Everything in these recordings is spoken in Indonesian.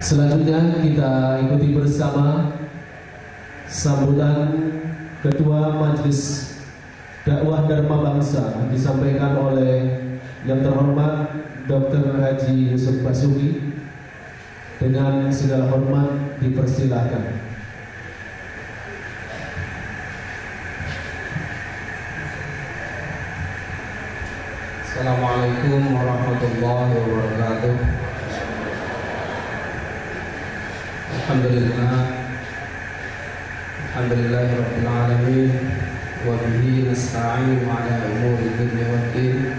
Selanjutnya kita ikuti bersama sambutan Ketua Majelis Dakwah Dharma Bangsa disampaikan oleh Yang Terhormat Dr. Haji Yusuf Basuki. Dengan segala hormat dipersilahkan. Assalamualaikum warahmatullahi wabarakatuh. Alhamdulillahirabbil alamin wa bihi nasta'inu ala umuri dunya waddin.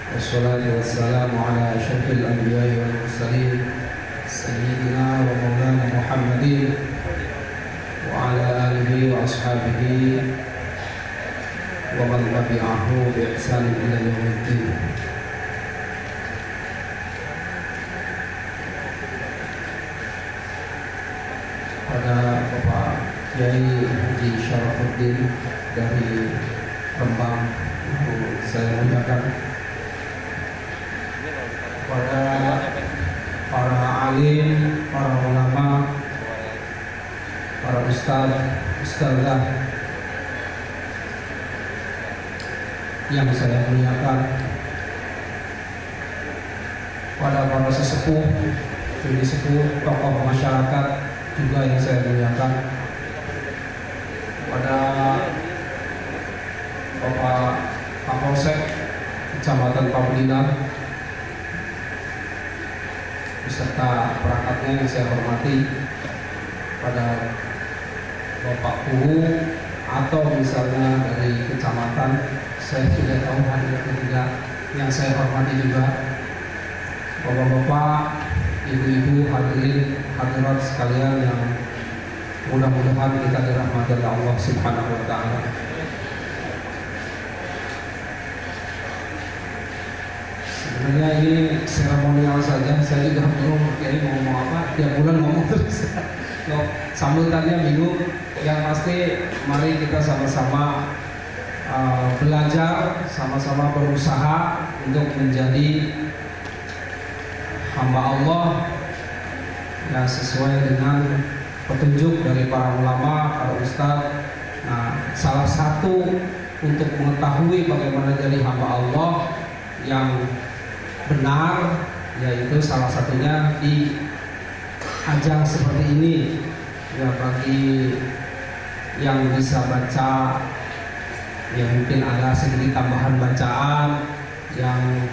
Wassalatu wassalamu ala asyrafil anbiya'i wal mursalin sayyidina wa maulana Muhammadin wa ala alihi wa ashabihi wa man tabi'ahu bi ihsanin ila yaumiddin. Pada Bapak Kiai Haji Syarafuddin dari Rembang itu saya muliakan, pada para alim, para ulama, para ustadzah yang saya muliakan, pada para sesepuh, jadi sepuh, tokoh masyarakat juga yang saya muliakan, pada Bapak Kapolsek Kecamatan Pabudina beserta perangkatnya yang saya hormati, pada Bapak Guru atau misalnya dari kecamatan, saya tidak tahu hadir atau tidak, yang saya hormati juga Bapak-bapak, ibu-ibu, hadirin hadirat sekalian yang mudah-mudahan kita dirahmati oleh Allah Subhanahu wa taala. Sebenarnya ini seremonial saja, saya juga bingung jadi mau ngomong apa, tiap bulan ngomong terus. Sambutannya bingung. Yang pasti mari kita sama-sama belajar, sama-sama berusaha untuk menjadi hamba Allah yang sesuai dengan petunjuk dari para ulama, para ustadz. Nah, salah satu untuk mengetahui bagaimana jadi hamba Allah yang benar, yaitu salah satunya di ajang seperti ini. Ya, bagi yang bisa baca, yang mungkin ada sedikit tambahan bacaan, yang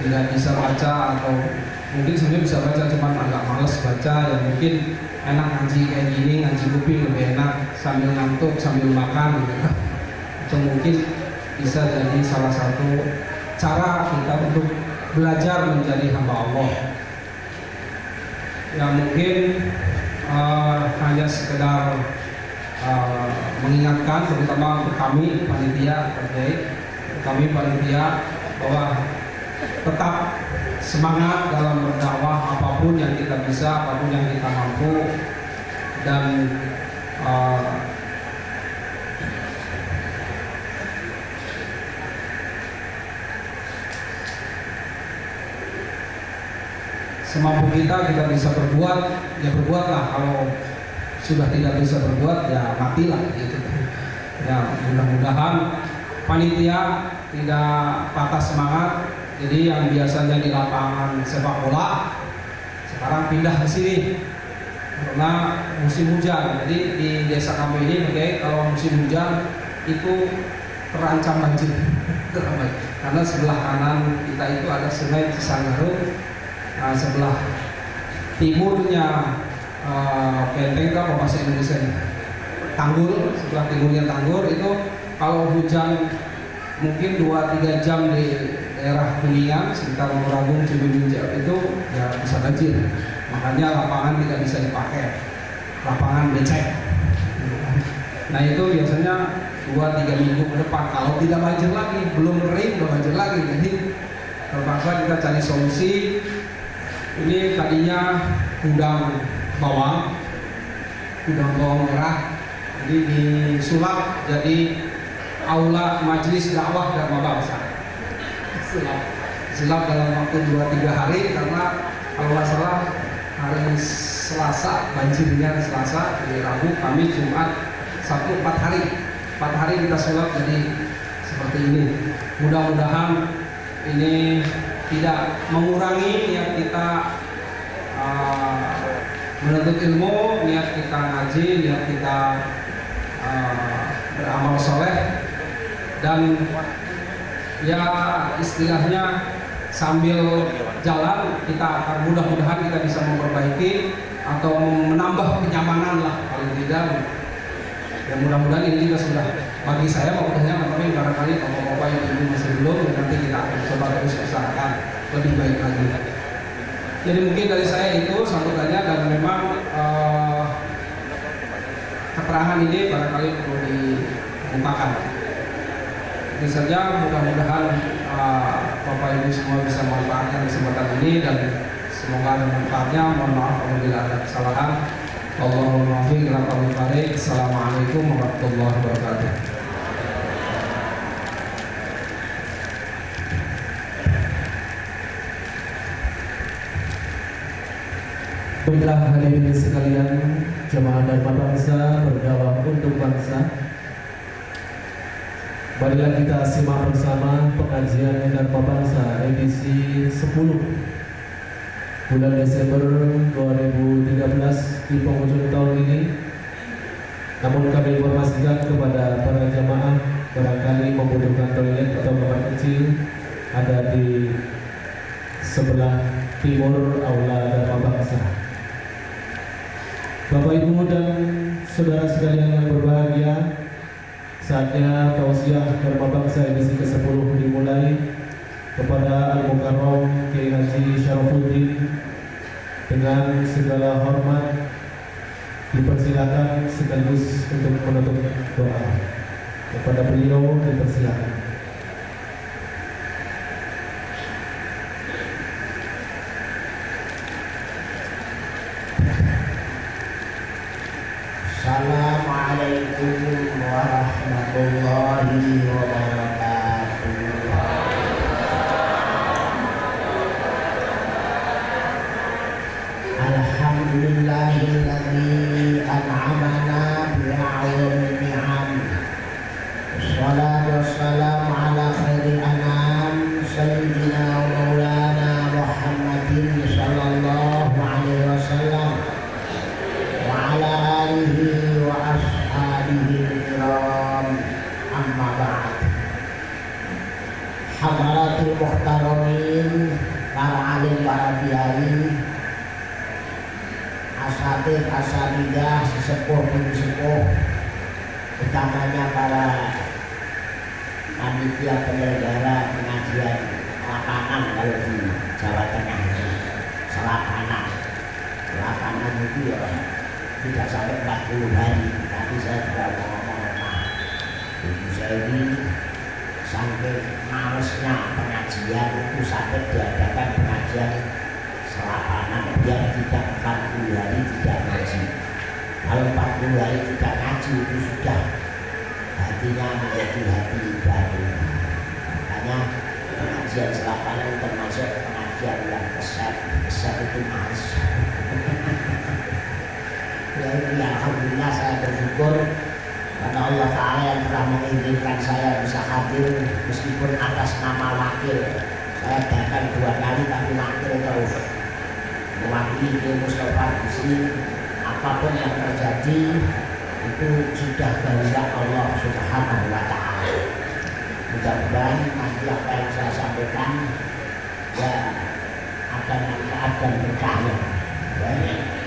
tidak bisa baca atau mungkin sebenarnya bisa baca cuman agak males baca, yang mungkin enak ngaji kayak gini, ngaji kuping lebih enak sambil ngantuk sambil makan gitu. Itu mungkin bisa jadi salah satu cara kita untuk belajar menjadi hamba Allah. Yang mungkin hanya sekedar mengingatkan, terutama untuk kami panitia terkait, kami panitia, bahwa tetap semangat dalam berdakwah, apapun yang kita bisa, apapun yang kita mampu, dan semampu kita bisa berbuat, ya berbuatlah. Kalau sudah tidak bisa berbuat, ya matilah gitu. Ya, mudah-mudahan panitia tidak patah semangat. Jadi yang biasanya di lapangan sepak bola sekarang pindah ke sini karena musim hujan. Jadi di desa kami ini, kalau musim hujan itu terancam banjir. Karena sebelah kanan kita itu ada Sungai Cisangaru, nah, sebelah timurnya Benteng, apa bahasa Indonesia, Tanggul. Sebelah timurnya Tanggul itu kalau hujan mungkin 2-3 jam di daerah Kuningan sekitar Ragung, Cibinong itu ya bisa banjir. Makanya lapangan tidak bisa dipakai, lapangan becek. Nah, itu biasanya 2-3 minggu ke depan kalau tidak banjir lagi, belum kering udah banjir lagi. Jadi terpaksa kita cari solusi. Ini tadinya gudang bawang merah, jadi disulap jadi aula Majelis Dakwah Dharma Bangsa. silap dalam waktu 2-3 hari, karena kalau nggak salah hari Selasa banjirnya, Selasa, di Rabu, Kamis, Jumat, Sabtu 4 hari. 4 hari kita sholat jadi seperti ini. Mudah-mudahan ini tidak mengurangi niat kita menuntut ilmu, niat kita ngaji, niat kita beramal soleh, dan ya istilahnya sambil jalan kita akan mudah-mudahan kita bisa memperbaiki atau menambah kenyamanan lah paling tidak. Ya mudah-mudahan ini juga sudah bagi saya maksudnya, tapi barangkali kalau bapak yang ibu masih belum, ya nanti kita akan coba terus usahakan lebih baik lagi. Jadi mungkin dari saya itu sambutannya, dan memang keterangan ini barangkali perlu dikemukakan. Itu saja, mudah-mudahan bapak ibu semua bisa memanfaatkan kesempatan ini, dan semoga ada manfaatnya. Mohon maaf apabila ada kesalahan. Allahumma muwaffiq ila aqwamit thariq. Assalamualaikum warahmatullahi wabarakatuh. Baiklah hadirin sekalian, jemaah Dharma Bangsa berdakwah untuk bangsa. Marilah kita simak bersama pengajian Dharma Bangsa edisi 10 bulan Desember 2013 di penghujung tahun ini. Namun kami informasikan kepada para jamaah, barangkali membutuhkan toilet atau kamar kecil ada di sebelah timur aula Dharma Bangsa. Bapak Ibu dan saudara sekalian yang berbahagia, saatnya tausiah Dharma Bangsa edisi ke-10 dimulai. Kepada Al-Mukarram Kiai Haji Syarafuddin dengan segala hormat dipersilakan sekaligus untuk menutup doa. Kepada beliau dipersilakan. Assalamualaikum warahmatullahi wabarakatuh. Alhamdulillahilladzi an'amana bi'a'udhu ni'am. Wassalatu wassalamu ala khairil anam sayyidina wa maulana Muhammadin sallallahu alaihi wasallam wa ala alihi wa ashabihi kiram, amma ba'd. Hadaratul muhtaramin, para alim, para kiai, asatid, asatidah, sesepuh, sesepuh, utamanya para panitia penyelenggara pengajian lapangan, kalau di Jawa Tengah selapangan. Lapangan itu ya tidak sampai 40 hari, tapi saya juga mau ngomong ibu saya ini sampai malesnya pengajian itu sampai diadakan pengajian selapangan biar tidak 40 hari tidak ngaji. Kalau 40 hari tidak ngaji itu sudah hatinya menjadi hati baru. Makanya pengajian selapangan termasuk pengajian yang keset itu males. Ya ini alhamdulillah saya bersyukur pada Allah Ta'ala yang telah mengizinkan saya bisa hadir meskipun atas nama wakil. Saya datang 2 kali tapi wakil terus mewakili Kiai Mustafa di sini. Apapun yang terjadi itu sudah kehendak Allah Subhanahu wa Ta'ala. Mudah-mudahan nanti apa yang saya sampaikan ya akan manfaat dan berkah.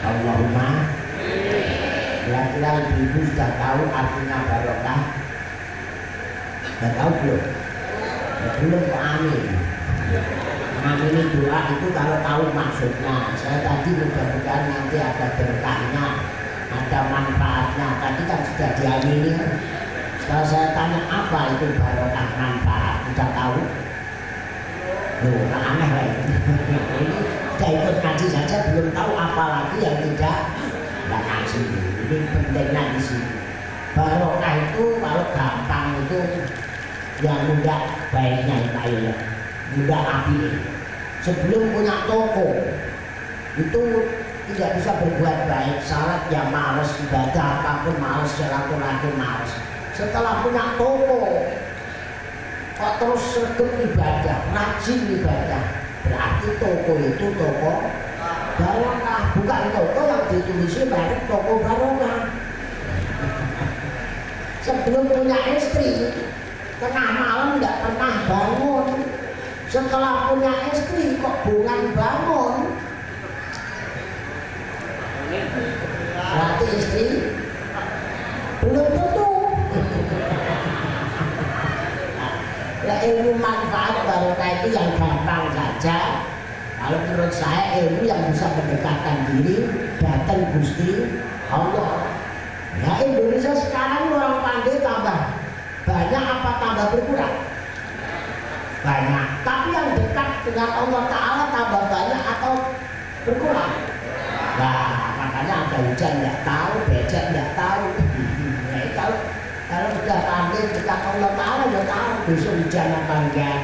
Allahumma. Kira-kira ibu sudah tahu artinya barokah? Sudah tahu belum? Belum, kok amin. Mengamini doa itu kalau tahu maksudnya. Saya tadi mudah-mudahan nanti ada berkahnya, ada manfaatnya. Tadi kan sudah diamini. Setelah saya tanya apa itu barokah manfaat, sudah tahu? Loh, aneh lah ini. Sudah ikut ngaji saja belum tahu, apalagi yang tidak ngaji. Ini pentingnya di sini. Barokah itu kalau gampang itu yang mudah baiknya itu. Bunda Abi sebelum punya toko itu tidak bisa berbuat baik, syarat yang males, ibadah apapun males, silaturahim males. Setelah punya toko kok terus sergap ibadah, rajin ibadah, berarti toko itu toko barokah, bukan toko yang ditulisi merek toko barokah. Sebelum punya istri tengah malam tidak pernah bangun, setelah punya istri kok bungan bangun, berarti istri belum tentu. Nah, ilmu manfaat barokah itu yang gampang saja. Kalau menurut saya ilmu yang bisa mendekatkan diri datang Gusti Allah. Nah, Indonesia sekarang orang pandai tambah banyak apa tambah berkurang? Banyak. Tapi yang dekat dengan Allah Ta'ala tambah banyak atau berkurang? Nah, makanya ada hujan nggak tahu, becek nggak tahu. Nah, kalau sudah pandai dekat Allah Ta'ala ya tahu besok hujan apa enggak.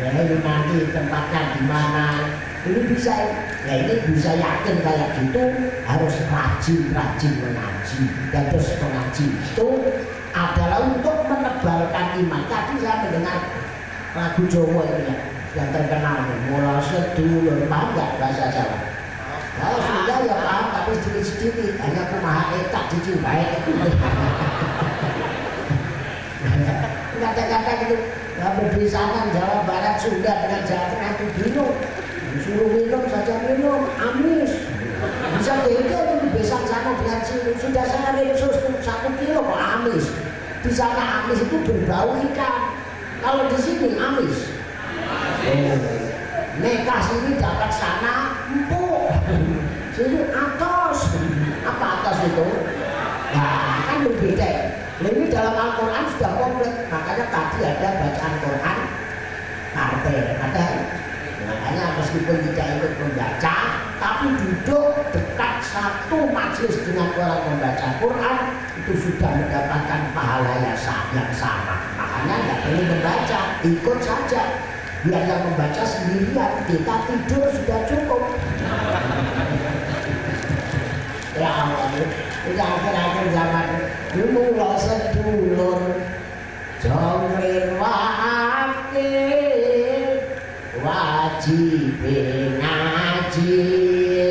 Ya, ini nanti tempatnya di mana. Ini bisa, ya ini bisa yakin kayak gitu harus rajin mengaji. Dan terus mengaji itu adalah untuk menebalkan iman. Tadi saya mendengar lagu Jawa ini yang terkenal, mula sedulur, paham nggak bahasa Jawa? Kalau sudah ya paham, tapi sedikit-sedikit hanya kumaha etak dicintai. Kata-kata gitu, berbisanan Jawa Barat, Sunda dengan Jawa Tengah itu bingung. Suruh minum saja minum, amis. Bisa beda itu besan sana dengan sini. Sudah saya minum 1 kilo kok amis. Di sana amis itu berbau ikan. Kalau di sini amis. Nekah sini dapat sana empuk. Sini atos. Apa atos itu? Nah, kan berbeda. Ini dalam Al-Quran sudah komplit. Makanya tadi ada bacaan Quran partai. Ada. Makanya meskipun tidak ikut membaca, tapi duduk dekat satu majelis dengan orang membaca Quran itu sudah mendapatkan pahala yang sama. Makanya tidak perlu membaca, ikut saja. Biar yang membaca sendirian, kita tidur sudah cukup. Ya Allah, ini akhir-akhir zaman dulu lo sedulur jonglir wakil wajib ngaji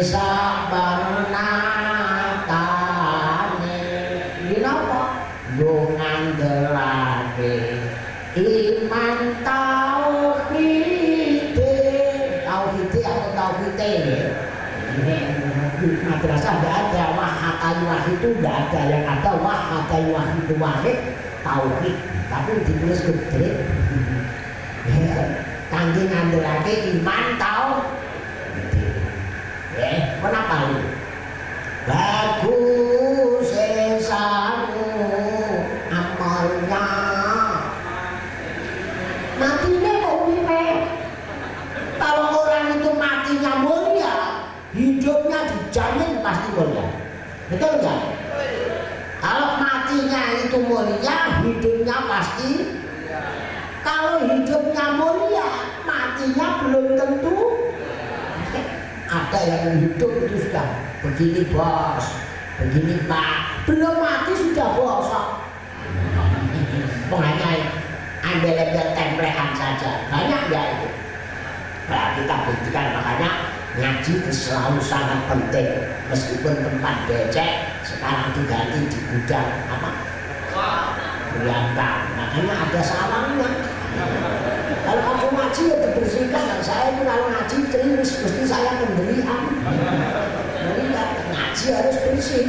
sabar natane dinapa nggo ngandelake iman tauhid atau tauhid madrasah tidak ada wahatan wahid itu tidak ada, yang ada wahatan wahid itu wahid tauhid tapi ditulis gede. Kangge ngandalake iman tau. Kenapa lu? Bagus sesamu amalnya. Matinya kok uripe? Kalau orang itu matinya mulia, hidupnya dijamin pasti mulia. Betul nggak? Kalau matinya itu mulia, hidupnya pasti. Kalau hidupnya mulia, matinya belum tentu. Ada yang hidup itu sudah begini bos, begini pak, belum mati sudah bosok. Hanya embel-embel templean saja, banyak ya itu. Nah, kita buktikan, makanya ngaji itu selalu sangat penting. Meskipun tempat becek sekarang diganti di gudang apa? Berangkat, makanya ada salangnya. Kalau aku ngaji ya dibersihkan, dan saya itu kalau ngaji terimis mesti saya pemberian. Jadi ngaji harus bersih.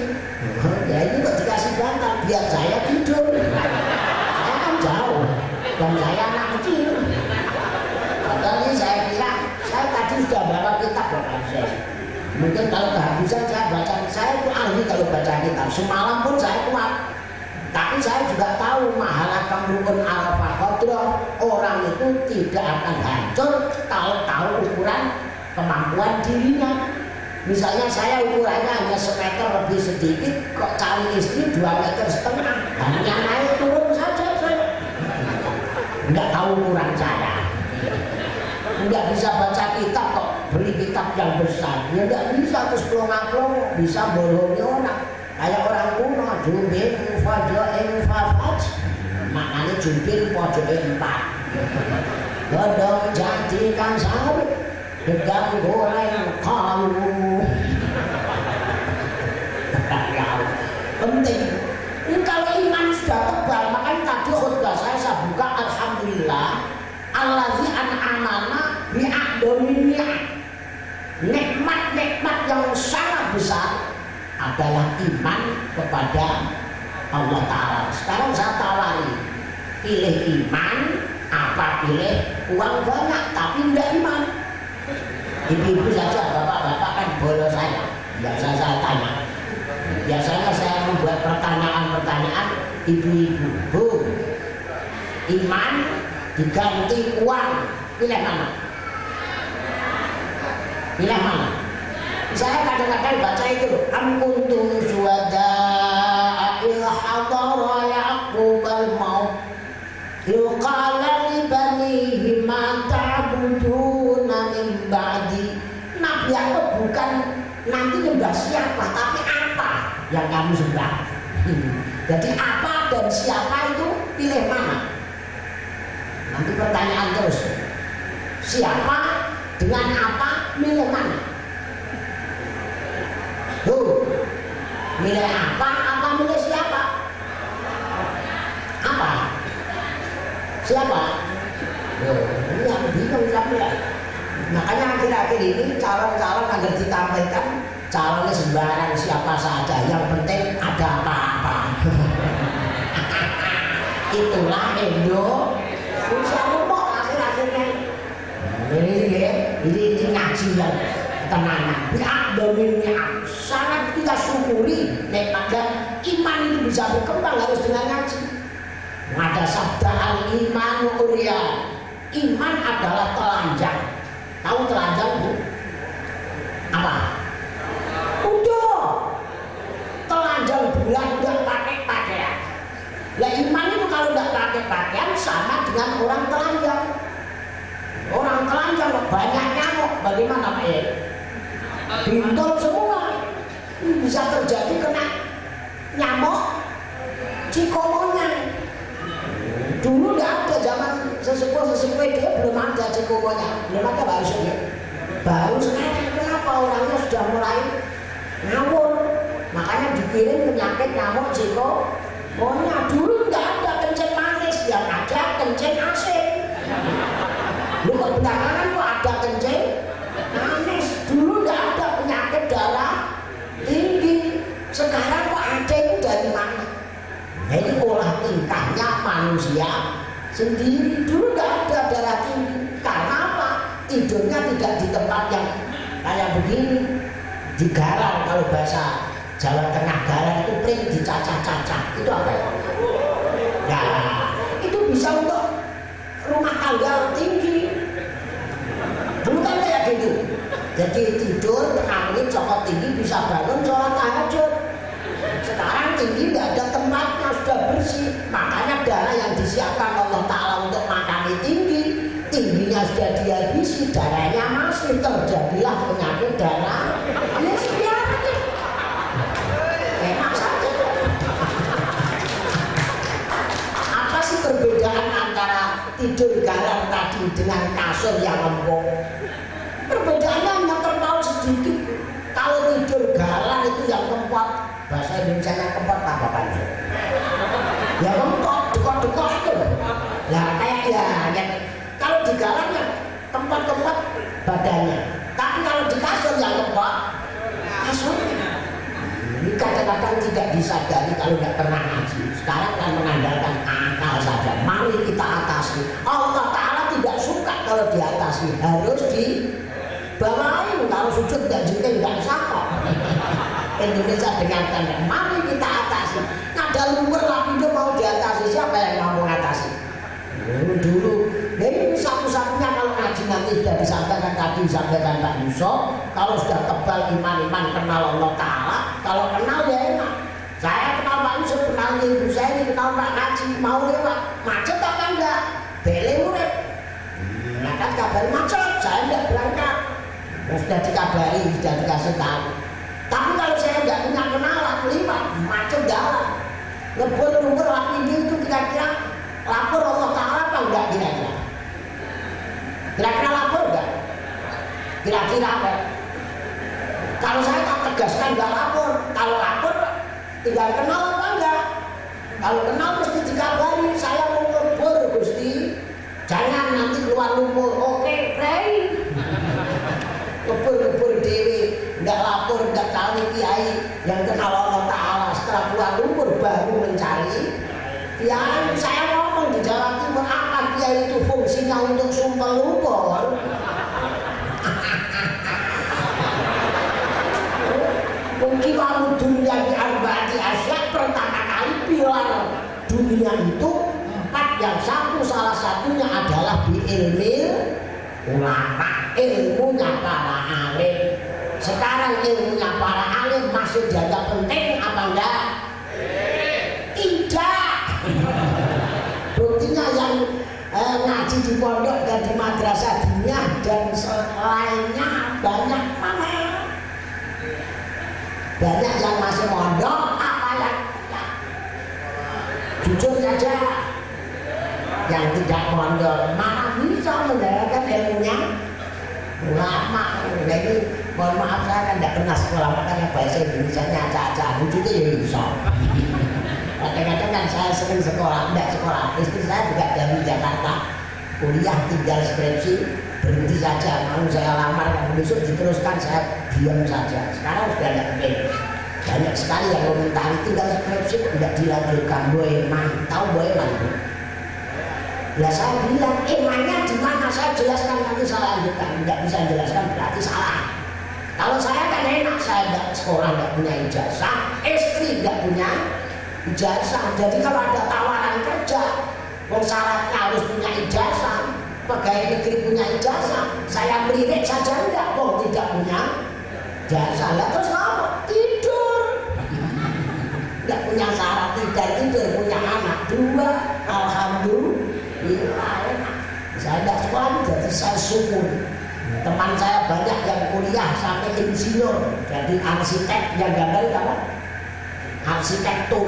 Ya ini kok dikasih bantal biar saya tidur. Saya kan jauh dan saya anak kecil. Padahal ini saya kira saya tadi sudah bawa kitab loh saya. Mungkin kalau kehabisan saya baca, saya itu ahli kalau baca kitab. Semalam pun saya kuat. Tapi saya juga tahu mahala kamrukun alfa kodroh, orang itu tidak akan hancur kalau tahu ukuran kemampuan dirinya. Misalnya saya ukurannya hanya semeter lebih sedikit, kok cari istri 2,5 meter, hanya naik turun saja saya. Nggak tahu ukuran saya. nggak bisa baca kitab kok beli kitab yang besar, ya nggak bisa terus plong-plong bisa bolongnya kayak orang kuno jumbin fajoin fafaj, maknanya jumbin pojoin 4, godong jadikan sawit, gedang goreng kalu. Penting. Ini kalau iman sudah tebal, makanya tadi khutbah saya buka alhamdulillah allazi an'amana bi'aqdamin ni'am. Nikmat-nikmat yang sangat besar adalah iman kepada Allah Ta'ala. Sekarang saya tawari, pilih iman apa pilih uang banyak tapi tidak iman. Ibu-ibu saja, bapak-bapak kan bolos saya, tidak saya tanya. Biasanya saya membuat pertanyaan-pertanyaan ibu-ibu. Bu, iman diganti uang, pilih mana? Pilih mana? Saya kadang-kadang baca itu loh. Am kuntum syuhada'a idh hadara Ya'qubal maut idh qala li banihi ma ta'buduna min ba'di. Nabi Yakub bukan nanti nyembah siapa, tapi apa yang kamu sembah. Jadi apa dan siapa itu pilih mana? Nanti pertanyaan terus. Siapa dengan apa milih mana? Milih apa milih siapa? Apa? Siapa? Ini yang bingung sampai. Makanya akhir-akhir ini calon-calon agar ditampilkan calonnya sembarang siapa saja, yang penting ada apa-apa. Itulah Indo usaha ngomong akhir-akhirnya. Ini ngaji yang tenanan. Bi'aqdaminnya sangat kita syukuri nikmat dan iman itu bisa berkembang harus dengan ngaji. Ada sabda al-iman uriya. Iman adalah telanjang. Tahu telanjang, Bu? Apa? Udah. Telanjang bulan nggak pakai pakaian. Lah iman itu kalau nggak pakai pakaian sama dengan orang telanjang. Orang telanjang banyak nyamuk, bagaimana Pak ya? Bintol semua. Ini bisa terjadi kena nyamuk cikomonya. Dulu nggak ada zaman sesepuh dia belum ada cikomonya, belum ada baru sekarang. Kenapa orangnya sudah mulai ngawur? Makanya dikirim penyakit nyamuk cikomonya. Dulu nggak ada kencing manis, yang ada kencing asin. Lu kok belakangan kok ada kencing manis? Dulu nggak ada penyakit darah tinggi, sekarang kok ada itu dari mana? Ini olah tingkahnya manusia sendiri. Dulu nggak ada darah tinggi, karena apa? Tidurnya tidak di tempat yang kayak begini, di garang. Kalau bahasa Jawa Tengah garang itu pring dicacah-cacah. Itu apa ya? Ya, itu bisa untuk rumah tangga tinggi. Dulu kan kayak gitu. Jadi tidur tengah menit cokot tinggi bisa bangun sholat tahajud. Sekarang tinggi nggak ada tempatnya, sudah bersih. Makanya darah yang disiapkan Allah Ta'ala untuk makani tinggi, tingginya sudah dihabisi, darahnya masih, terjadilah penyakit darah. Ya sudah, enak saja. Apa sih perbedaan antara tidur garang tadi dengan kasur yang empuk? Perbedaannya hanya terpaut sedikit. Kalau tidur galang itu yang kempot, bahasa Indonesia yang kempot apa Pak? Ya kempot, dekot-dekot itu. Nah kayak ya, kalau di galang ya kempot-kempot badannya. Tapi kalau di kasur yang kempot, kasurnya. Ini kadang-kadang tidak disadari kalau tidak pernah ngaji. Sekarang kan mengandalkan akal saja. Mari kita atasi. Allah Ta'ala tidak suka kalau diatasi, harus dibawain. Kalau sujud tidak jengkel tidak sama. Indonesia dengan tanda. Mari kita atasi. Nada luar lapindo mau diatasi, siapa yang mau mengatasi? Dulu. Ini satu-satunya kalau ngaji nanti sudah disampaikan tadi, disampaikan Pak Yusuf. Kalau sudah tebal iman-iman kenal Allah Ta'ala, kalau kenal ya enak. Saya kenal Pak Yusuf, kenal ibu saya ini, kenal Pak Ngaji, mau lewat macet apa enggak? Bele murid. Nah kan kabar macet. saya tidak berangkat. Sudah dikabari, sudah dikasih tahu. Tapi kalau saya nggak punya kenalan, lipat macet jalan. Ngebut nomor ini itu kira-kira lapor Allah Ta'ala apa enggak kira-kira? Kira-kira lapor enggak? Kira-kira apa? Kalau saya tak tegaskan enggak lapor. Kalau lapor tinggal kenal apa enggak? Kalau kenal mesti dikabari, saya mau ngebur Gusti. Jangan nanti keluar lumpur. Oke, pray. Ngebur dewi, enggak lapor, enggak tahu kiai yang kenal Allah Ta'ala. Setelah keluar lumpur baru mencari. Ya, saya ngomong di Jawa Timur, apa kiai itu fungsinya untuk sumpah lumpur? Mungkin kamu dunia di Arba'ati Asyad pertama kali pilar dunia itu 4 yang satu, salah satunya adalah bi ilmil ulama, ilmunya para alim. Sekarang ilmunya para alim masih dianggap penting apa enggak? Tidak. Buktinya yang ngaji di pondok dan di madrasah diniyah dan selainnya banyak mana? Banyak yang masih mondok, apa yang jujur saja yang tidak mondok mana bisa menjalankan ilmunya ulama. Jadi mohon maaf saya kan tidak pernah sekolah, makanya bahasa Indonesia-nya acak-acak lucu itu ya bisa. Kadang-kadang kan saya sering sekolah, tidak sekolah. Istri saya juga dari Jakarta, kuliah tinggal skripsi, berhenti saja. Mau saya lamar, kalau besok diteruskan saya diam saja. Sekarang sudah tidak penting. Banyak sekali yang komentari tinggal skripsi tidak dilanjutkan. Boeman, tahu Boeman? Ya saya bilang, emannya di mana? Saya jelaskan nanti saya lanjutkan. Tidak bisa jelaskan berarti salah. Kalau saya kan enak, saya tidak sekolah, tidak punya ijazah, istri tidak punya ijazah. Jadi kalau ada tawaran kerja, syaratnya harus punya ijazah, pegawai negeri punya ijazah, saya melirik saja enggak, tidak punya ijazah. Lah terus apa? Tidur. Enggak punya syarat tidur, punya anak 2, alhamdulillah enak. Saya tidak sekolah, jadi saya syukur. Teman saya banyak yang kuliah sampai insinyur, jadi arsitek yang gambar apa? Arsitektur.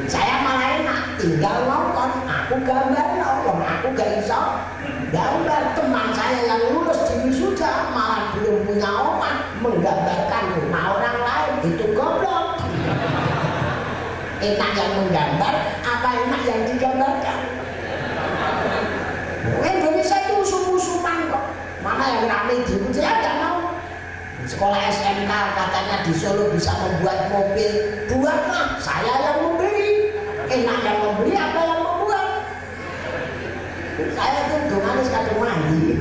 Saya malah enak, tinggal nonton, aku gambar nonton, aku gak iso gambar. Teman saya yang lulus di wisuda malah belum punya omak, menggambarkan rumah orang lain, itu goblok. Enak yang menggambar, apa enak yang digambarkan? Indonesia itu usum-usuman kok. Mana yang ramai di saya gak mau. Sekolah SMK katanya di Solo bisa membuat mobil, buatlah, saya yang membeli. Enak yang membeli apa yang membuat? Saya tuh domanis kadang mandi.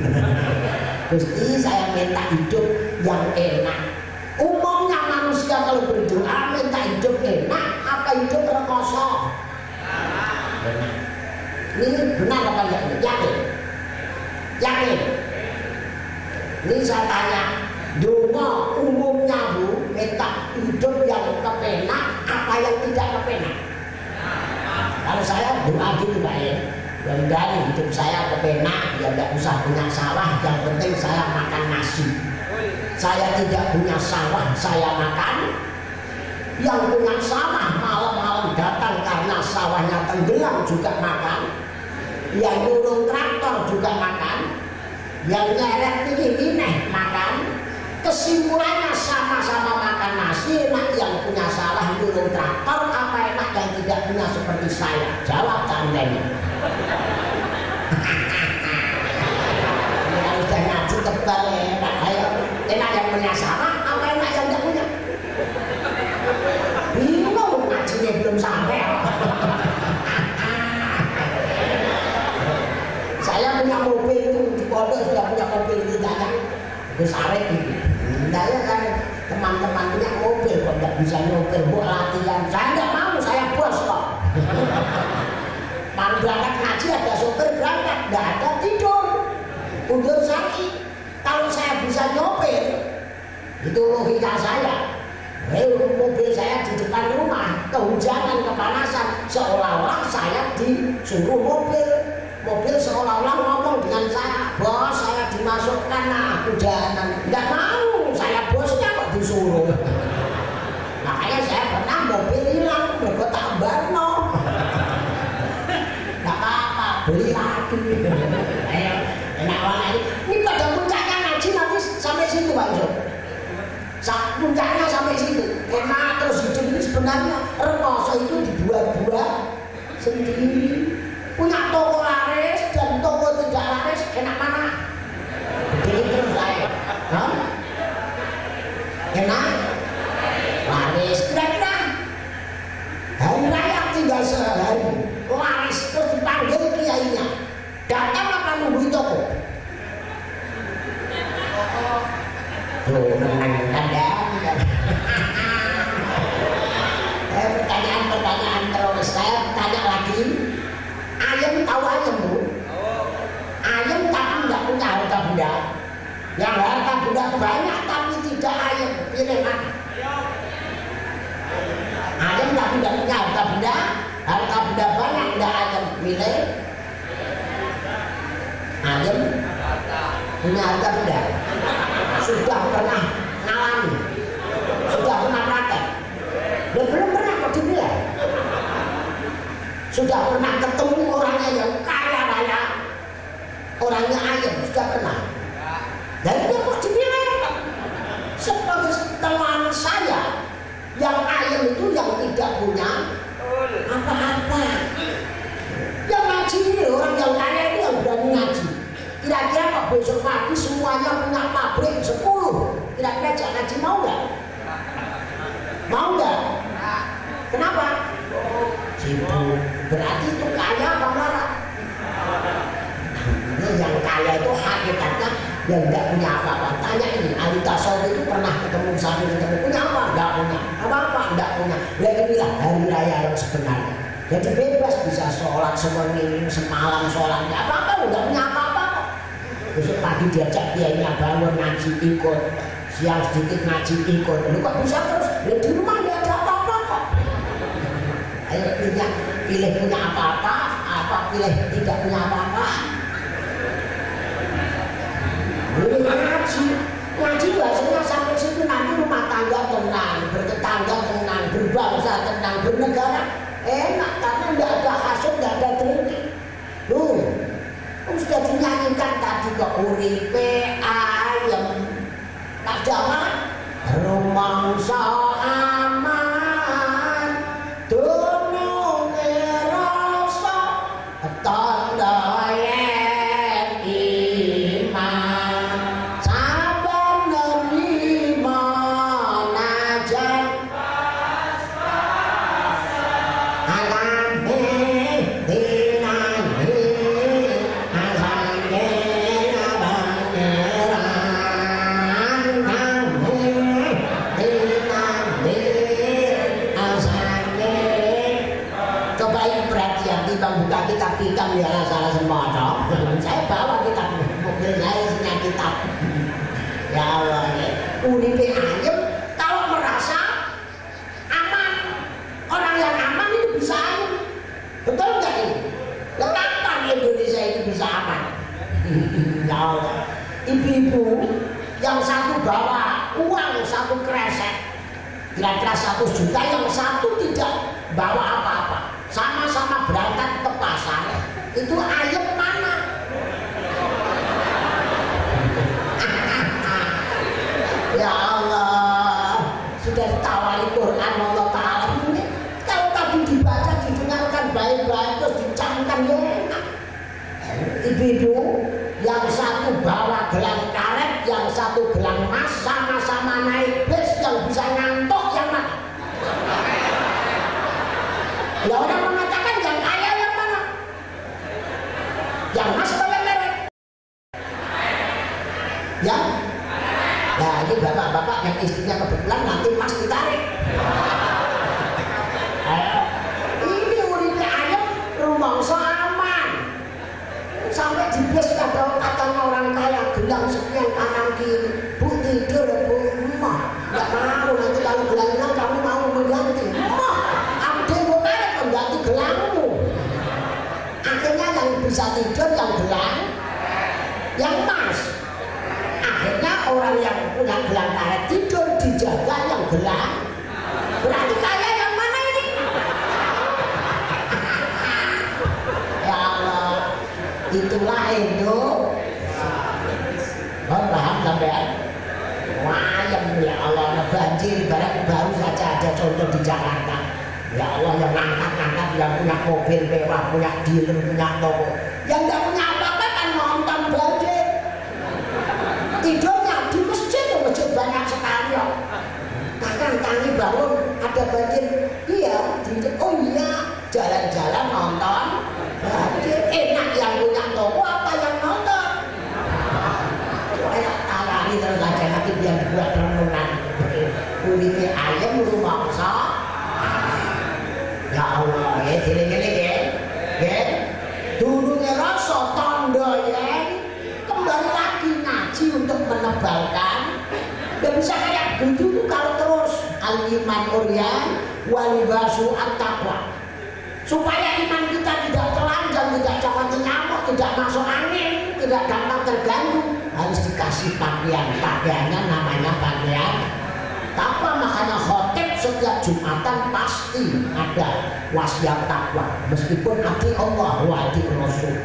Gusti saya minta hidup yang enak. Umumnya manusia kalau berdoa minta hidup enak, apa hidup rekoso? Enak. Ini benar apa enggak? Yakin? Yakin? Ini saya tanya. Doa umumnya Bu, minta hidup yang kepenak, apa yang tidak kepenak? Kalau saya doa gitu Pak ya, mudah-mudahan hidup saya kepenak, ya tidak usah punya sawah, yang penting saya makan nasi. Saya tidak punya sawah, saya makan. Yang punya sawah malam-malam datang karena sawahnya tenggelam juga makan. Yang nurung traktor juga makan. Yang nyeret ini makan. Kesimpulannya sama-sama makan nasi, enak yang punya salah nurung traktor, apa enak yang tidak punya seperti saya? Jawab tandanya. Kalau sudah ngaji tebal enak, ayo enak yang punya salah, apa enak yang tidak punya? Bingung ngajinya belum sampai. Saya punya mobil itu di pondok sudah punya mobil ditanya, gue sarek gitu. Saya kan teman-teman punya mobil kok nggak bisa nyopir, buat latihan. Saya nggak mau, saya bos kok. Mau berangkat ngaji ada sopir berangkat, nggak ada tidur. Undur saki. Kalau saya bisa nyopir, itu logika saya. Mobil saya di depan rumah, kehujanan, kepanasan, seolah-olah saya disuruh mobil seolah-olah ngomong dengan saya, bos saya di dimasukkan, aku jangan. Nggak mau, saya bosnya kok disuruh. Makanya saya pernah mobil hilang, mereka tambah no. Nggak apa-apa, beli lagi. Ayo, enak banget. Ini pada puncaknya ngaji nanti sampai situ Pak Yusuf. Puncaknya sampai situ. Enak terus hidup ini sebenarnya rekoso itu dibuat-buat sendiri. Punya toko laris dan toko tidak laris, enak mana? Begini terus saya. Enak? Laris, kira-kira hari raya tinggal sehari, laris terus dipanggil kiainya. Datang apa nunggu toko? Tuh, menang-menang ya. Pertanyaan terus, saya tanya lagi. Ayam tahu ayam Bu? Ayam tapi tidak punya harta benda. Yang harta benda banyak tapi tidak ayam. Pilih mana? Ayam tapi tidak punya harta benda. Harta benda banyak tidak ayam. Pilih. Ayam punya harta benda. Sudah pernah ngalami? Sudah pernah praktek? Belum pernah kok dibilang. Sudah pernah ketemu orangnya yang kaya raya, orangnya ayam, sudah pernah. Dan dia kok dibilang seperti teman saya yang ayam itu yang tidak punya apa-apa. Yang ngaji ini orang yang kaya ini yang berani ngaji. Kira-kira kok besok pagi semuanya punya pabrik 10. Kira-kira jangan ngaji mau nggak? Mau nggak? Kenapa? Sibuk. Berarti itu kaya apa marah? Ini yang kaya itu hakikatnya yang tidak punya apa-apa. Tanya ini, ahli tasawuf itu pernah ketemu sambil ketemu punya apa? Tidak punya. Apa-apa? Tidak punya. Lagi bilang hari raya yang sebenarnya. Jadi bebas bisa sholat semenit semalam sholat. Tidak apa-apa, tidak punya apa-apa kok. Besok pagi diajak kiainya bangun ngaji ikut. Siang sedikit ngaji ikut. Lu kok bisa terus? Ya di rumah tidak ada apa-apa kok. Ayo pilih punya apa-apa, apa pilih tidak punya apa-apa. Ini ngaji biasanya sampai situ nanti rumah tangga tenang, bertetangga tenang, berbangsa tenang, bernegara enak karena tidak ada hasut, tidak ada kritik. Tuh, sudah dinyanyikan tadi ke uripe ayam, tak jalan rumangsa aman, dunung ngerasa tanda yen iman, sabar nerima najan alame dinane asane abangeran coba ini perhatian timbang buka kitab hikam ya salah semua saya bawa kitab mobil saya isinya kitab ya Allah ya. Uripe ayam kalau merasa aman, orang yang aman itu bisa ayam, betul nggak ini? Kapan Indonesia itu bisa aman? Ya Allah, ibu-ibu yang satu bawa uang 1 kresek kira-kira 100 juta, yang satu tidak bawa apa-apa, sama-sama berangkat ke pasar, itu ayam mana? Ya Allah, sudah ditawari Quran Allah Ta'ala ini kalau tadi dibaca, didengarkan baik-baik terus dicamkan ya enak. Ibu-ibu yang satu bawa gelang karet, yang satu gelang emas, sama-sama naik bis, yang bisa ngantuk yang mana? Ya orang mengatakan yang kaya yang mana? Yang emas atau yang karet? Ya? Nah ini bapak-bapak yang istrinya kebetulan nanti emas ditarik. Ini uripe ayam rumangsa aman. Sampai di bis katanya orang kaya gelang sekian kanan kiri, bu tidur bu, emah nggak mau nanti kalau gelang hilang kamu mau mengganti, emah ada mau karet mengganti gelangmu. Akhirnya yang bisa tidur yang gelang, yang emas. punya gelang karet tidur dijaga yang gelang. Berarti kaya yang mana ini? Ya Allah, itulah Indo. Paham sampean? Wayang ya Allah, nah banjir barang baru saja ada contoh di Jakarta. Ya Allah, yang ngangkat-ngangkat, yang punya mobil mewah, punya dealer, punya toko. Yang tidak punya apa-apa kan nonton banjir. Tidurnya di masjid banyak sekali ya. Kakang tangi bangun ada banjir. Iya, oh iya, jalan-jalan nonton banjir. Enak yang punya toko apa yang nonton? Tayari terus aja nanti biar dibuat renungan. Kulitnya ayam rumah sok. Ya Allah, ya diri-diri ya. Dulunya rasa tondo ya. Kembali lagi ngaji untuk menebalkan. Gak bisa kayak begitu kalau terus al-iman urian walibasu at-taqwa. Supaya iman kita tidak telanjang, tidak cepat nyamuk, tidak masuk angin, tidak gampang terganggu, harus dikasih pakaiannya namanya pakaian takwa. Makanya khotib setiap Jumatan pasti ada wasiat takwa, meskipun ati Allah wa ati Rasul.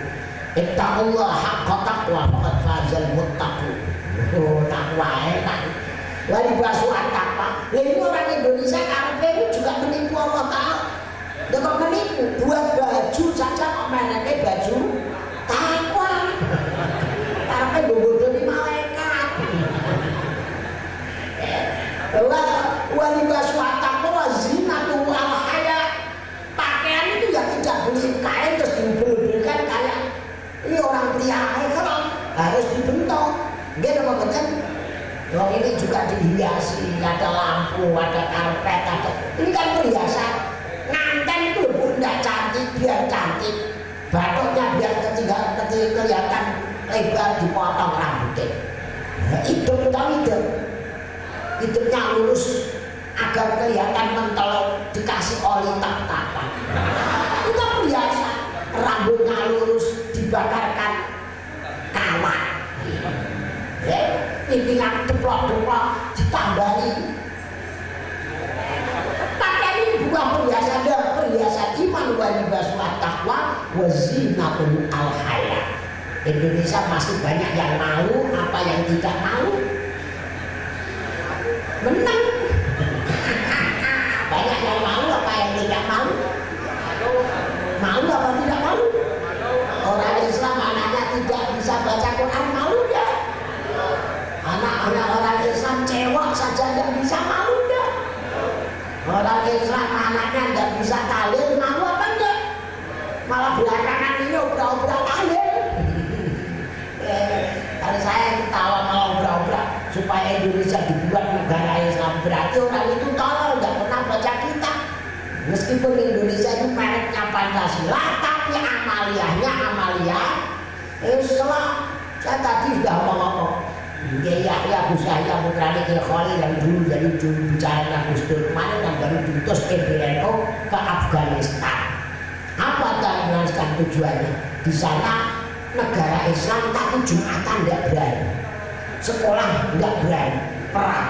Ittaqullah haqqa taqwa faqad fazal muttaqun. Oh, takwa enak. Walibasu at-taqwa. Ini orang Indonesia karepe juga menipu Allah Ta'ala. Dia kok menipu, buat baju saja kok mereknya baju takwa. Karepe bodoh ini malaikat. Walibasu at-taqwa zinatu al-haya. Pakaian itu ya tidak boleh kain terus dibeli-belikan kayak ini orang pria kalau harus dibentuk. Dia apa betul? Loh ini juga dihiasi, ada lampu, ada karpet, ada ini kan perhiasan. Nganten itu bunda cantik, biar cantik. Batuknya biar ketika kelihatan lebar dipotong rambutnya. Hidup tahu hidup. Hidupnya lurus agar kelihatan mentelok, dikasih oli tak-takan. Itu perhiasan. Rambutnya lurus, dibakarkan kawat. Pimpingan deplok-deplok ditambahi. Pakaian ini bukan perhiasan iman walibasu at-taqwa wa zinatul al-haya. Indonesia masih banyak yang malu, apa yang tidak malu. Menang. Banyak yang malu, apa yang tidak malu. Malu apa tidak malu? Orang Islam anaknya tidak bisa baca Quran, malu ya. Anak-anak orang Islam cewek saja tidak bisa, malu enggak? Orang Islam anaknya tidak bisa tahlil, malu apa enggak? Malah belakangan ini obrak-obrak tahlil. Kalau saya ketawa malah obrak-obrak supaya Indonesia dibuat negara Islam, berarti orang itu tolol, tidak pernah baca kitab. Meskipun Indonesia itu mereknya Pancasila, tapi amaliyahnya amalia Islam. Saya tadi sudah ngomong. Ya Gus Yahya putrane Kiai Khalil yang dulu jadi juru bicara Gus Dur kemarin yang baru diutus PBNU ke Afghanistan. Apa Afghanistan tujuannya? Di sana negara Islam tapi Jumatan tidak berani, sekolah tidak berani, perang.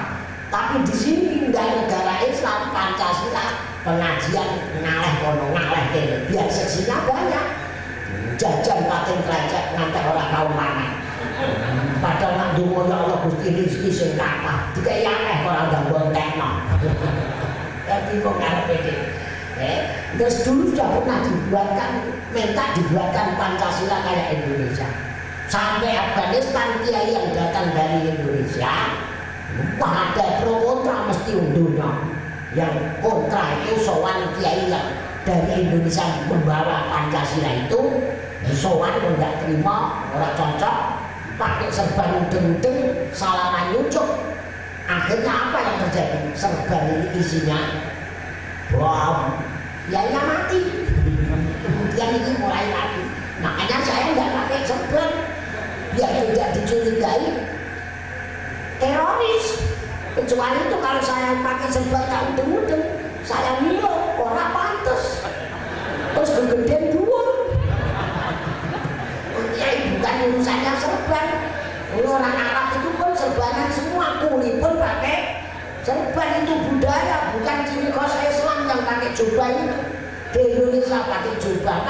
Tapi di sini tidak negara Islam, Pancasila, pengajian ngaleh kono ngaleh kene, biar seksinya banyak. Jajan pating kelecek ngantek orang kaum mana. Padahal nak dungo ya Allah Gusti rezeki sing kathah. Dikai aneh ora ndang bontekno. Tapi kok ngarepe iki. Terus dulu sudah pernah minta dibuatkan Pancasila kayak Indonesia. Sampai Afghanistan kiai yang datang dari Indonesia, wah ada pro kontra mesti undunya. Yang kontra itu sowan kiai yang dari Indonesia membawa Pancasila itu, sowan tidak terima, orang cocok. Pakai serban udeng-udeng, salaman nyucuk. Akhirnya apa yang terjadi? Serban ini isinya bom. Ya mati. Kemudian ini mulai mati. Makanya saya nggak pakai serban biar tidak dicurigai teroris. Kecuali itu kalau saya pakai serban tak udeng-udeng, saya milo orang pantas. Terus kegedean dua. Bukan urusannya serban. Orang Arab itu pun serbanan semua kulit Serban itu budaya, bukan ciri khas Islam yang pakai jubah itu. Di Indonesia pakai jubah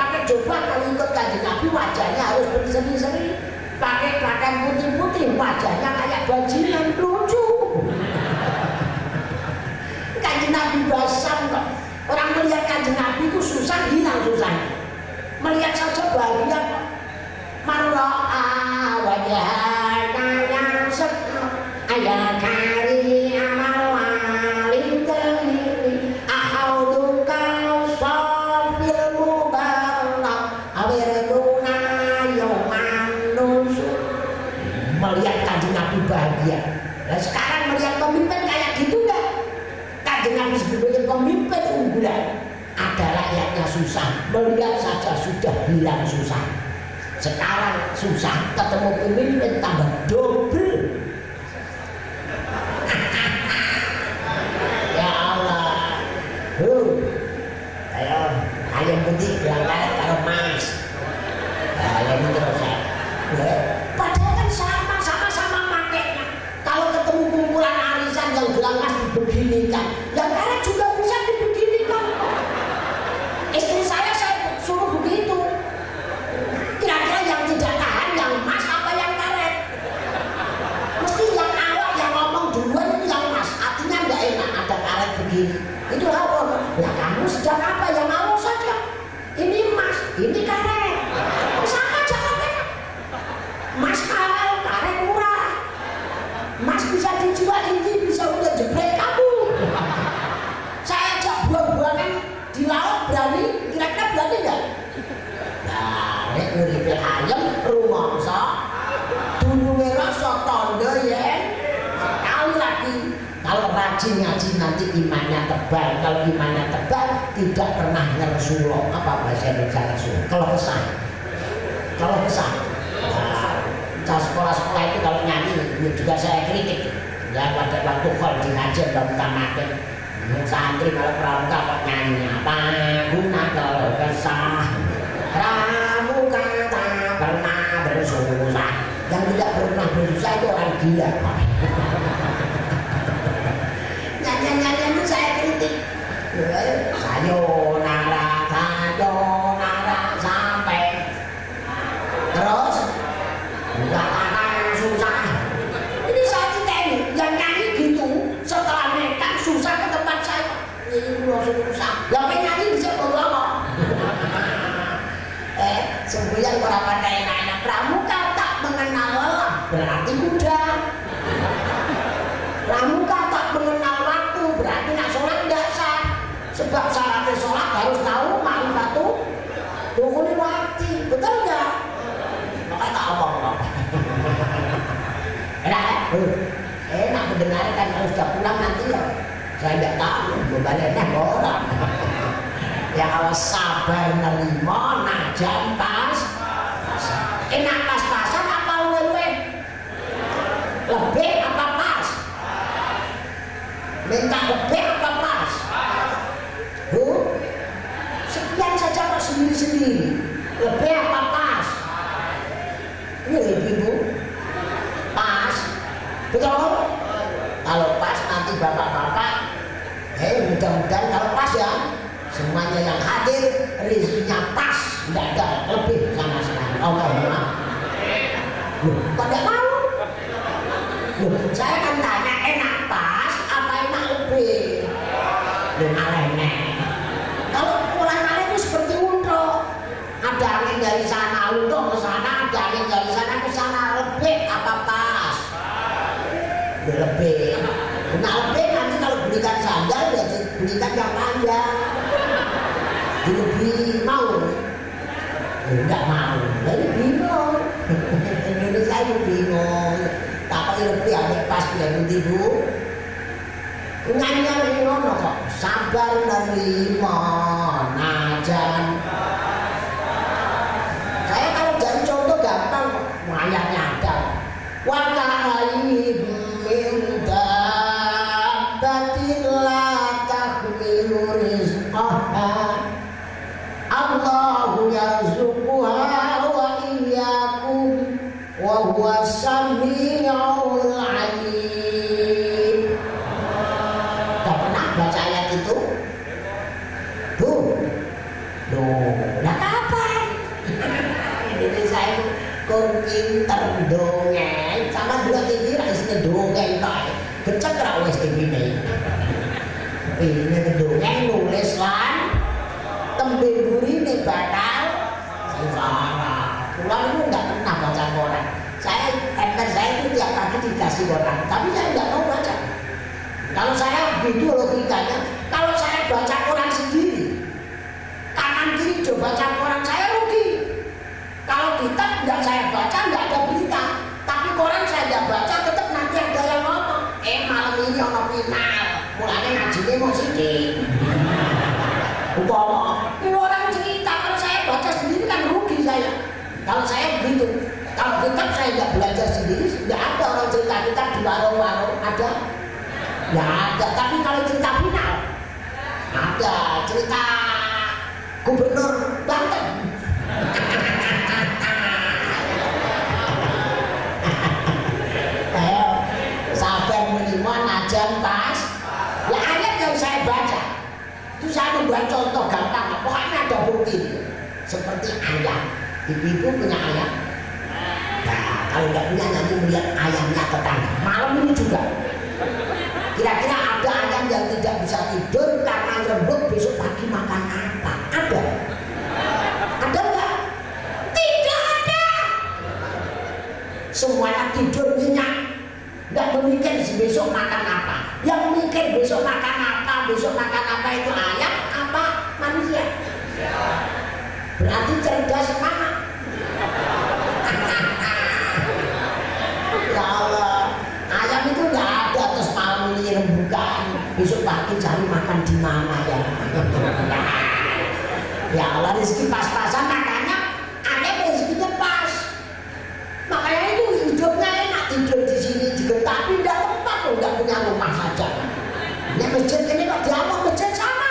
kalau ikut Kanjeng Nabi wajahnya harus berseri-seri, pakai pakaian putih-putih, wajahnya kayak bajingan, lucu. Kanjeng Nabi basam kok. Orang melihat Kanjeng Nabi itu susah, hilang susahnya. Melihat saja bahagia kok. Marwa'a wajahana yang seru ayah kari amal walin temili ahauduka sofil mubarak awirduna yoman nusuk. Melihat Kanjeng Nabi bahagia. Dan sekarang melihat pemimpin kayak gitu enggak? Kanjeng Nabi sebagai pemimpin unggulan, ada rakyatnya susah, melihat saja sudah bilang susah. Sekarang susah, ketemu pemimpin tambah double. Ya Allah. Ayo, ayam putih berangkat kalau mas. Nah, ini terus ya. Padahal kan sama-sama makainya. Kalau ketemu kumpulan arisan yang gelang mas dibeginikan, yang karet juga bisa dibeginikan. Istri saya suruh begitu. Kira-kira yang tidak tahan yang mas apa yang karet? Mesti yang awal yang ngomong duluan itu yang mas. Artinya nggak enak ada karet begini. Itu apa? Ya kamu sedang apa? Yang mau saja. Ini mas, ini karet. Sama jawabnya. Mas mahal, karet murah. Mas bisa dijual, ini bisa udah jebrek kamu. Saya ajak buang-buangan di laut berani, kira-kira berani nggak? Nah, nek uripe ayam rumangsa dulunge rasa tondo yen sekali lagi. Kalau rajin ngaji nanti imannya tebal. Kalau imannya tebal tidak pernah ngersulo. Apa bahasa Indonesia ngersulo? Kalau kesah. Nah, sekolah-sekolah itu kalau nyanyi juga saya kritik. Ya pada waktu khol di kajian dan utamakan santri kalau pramuka kok nyanyi apa guna kalau kesah. Pramuka tak pernah bersusah. Yang tidak pernah bersusah itu orang gila. Nyanyian itu saya kritik. Sayonara sampai terus nggak akan susah. Ini saya ceritain yang nyanyi gitu setelah nekat susah ke tempat saya. Ini susah. Yang nyanyi bisa bawa semboyan orang pandai enak-enak. Pramuka tak mengenal lelah berarti kuda. Pramuka tak mengenal waktu berarti nak sholat tidak sah. Sebab syaratnya sholat harus tahu ma'rifatu dukhulil waqti. Betul nggak? Makanya tak omong. Enak mendengarkan. Kalau sudah pulang nanti ya saya tidak tahu bebalannya orang. Ya awas sabar nerima najan pas. Enak pas-pasan apa luwe-luwe? Lebih apa pas? Minta lebih apa pas? Bu, sekian saja kok sendiri-sendiri. Lebih apa pas? Ini lebih bu. Pas. Betul? Kalau pas nanti bapak-bapak, mudah-mudahan kalau pas ya. Semuanya yang hadir rezekinya pas, tidak ada lebih sama sekali. Allahumma. Loh, kok tidak mau? Loh, saya kan tanya enak pas apa enak lebih? Loh, malah kalau mulai itu seperti untuk ada angin dari sana untuk ke sana, ada angin dari sana ke sana, lebih apa pas? Loh, lebih. Nah, lebih nanti kalau belikan sandal ya belikan yang panjang. Lebih mau, enggak mau, jadi bingung. Indonesia itu bingung. Tak lebih ambil pas dia ibu. Nyanyian ini ngono kok. Sabar nerima najan. Saya kalau jadi contoh gampang kok. Ayatnya ada. Waka'aib minda batila tahmilu rizqaha. Allahu yarzuquha wa iyyakum wa huwa samiul alim. Gecek ra wis TV-ne. Ini kedongen nulis lan tembe burine bakal salah. Pulang itu nggak pernah baca koran. Saya itu tiap pagi dikasih koran, tapi saya nggak mau baca. Kalau saya begitu logikanya, kalau saya baca koran sendiri, kanan kiri coba baca koran saya rugi. Kalau kitab nggak saya baca nggak ada berita, tapi koran saya nggak baca tetap nanti ada yang ngomong. Malam ini ono final, mulanya ngajinya mau sidik. Ini orang cerita, kalau saya baca sendiri kan rugi saya. Kalau saya begitu, kalau kitab saya nggak belajar sendiri, nggak ada orang cerita kitab di warung-warung ada. Nggak ada, tapi kalau cerita final ada, cerita gubernur Banten. Sabar menerima najan pas ya ayat yang saya baca itu saya membuat contoh gampang, pokoknya ada bukti seperti ayat. Ibu-ibu punya ayat, nah kalau nggak punya nanti melihat ayamnya tetangga. Malam ini juga kira-kira ada ayam yang tidak bisa tidur karena rembuk besok pagi makan apa? Ada? Ada nggak? Tidak ada. Semuanya tidur nyenyak, nggak memikir besok makan apa. Yang mikir besok makan apa, besok makan apa itu ayam apa manusia? Berarti cerdas mana? Ya Allah, ayam itu nggak ada terus malam ini rembukan, besok pagi cari makan di mana ya? Ya Allah, rezeki pas-pasan, makanya ayam rezekinya pas. Makanya itu hidupnya enak, tidur di sini digetapi, tidak tempat loh, nggak punya rumah saja. Ini masjid ini kok diamuk masjid sama.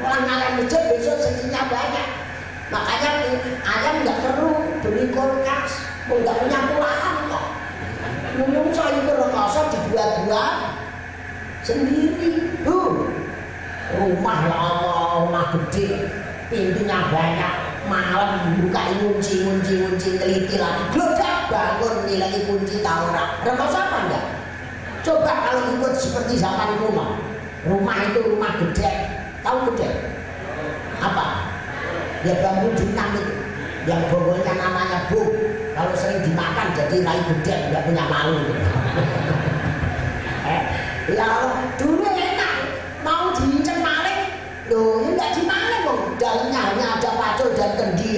Orang ngalah masjid besok rezekinya banyak. Makanya ayam nggak perlu beli kulkas, nggak punya pulahan kok. Ngomong saya itu rekoso dibuat-buat sendiri. Rumah ya Allah, rumah gede, pintunya banyak. Malam buka kunci teliti lagi, geledak bangun nilai kunci tahu ora. Rekoso apa enggak? Coba kalau ikut seperti zaman rumah itu rumah gede, tahu gede? Apa? Ya bambu dinam itu, yang bobotnya namanya bu. Kalau sering dimakan jadi rai gede, nggak punya malu. Ya Allah, dulu enak, mau diinceng maling, loh ini nggak dimaling kok. Dalamnya hanya ada pacul dan kendi.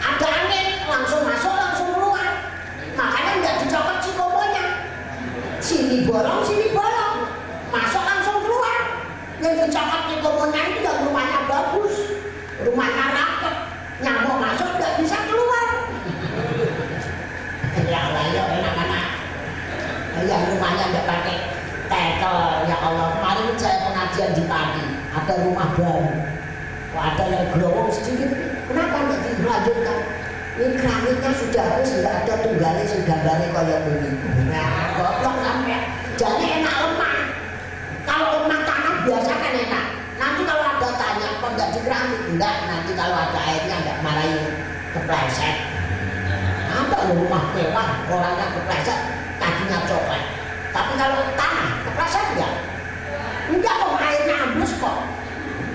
Ada angin, langsung masuk, langsung keluar. Makanya nggak dicopot cikomonya. Sini bolong, masuk langsung keluar. Yang dicopot cikomonya itu yang rumahnya bagus, rumahnya rapat, nyamuk masuk nggak bisa keluar. Ya Allah, ya enak-enak. Yang rumahnya nggak pakai tekel, ya Allah. Kemarin saya pengajian di pagi, ada rumah baru. Ada yang gelowong sedikit, kenapa nggak dilanjutkan? Ini keramiknya sudah habis, nggak ada tunggalnya gambarnya kayak begitu. Nah, goblok sampai. Jadi enak lemah. Kalau lemah tanah biasa kan enak. Nanti kalau ada tanya, kok nggak di keramik? Enggak, nanti kalau ada airnya nggak marahin kepleset. Apa rumah mewah, orangnya kepleset, kakinya coklat. Tapi kalau tanah, kepleset enggak? Enggak kok, airnya ambles kok.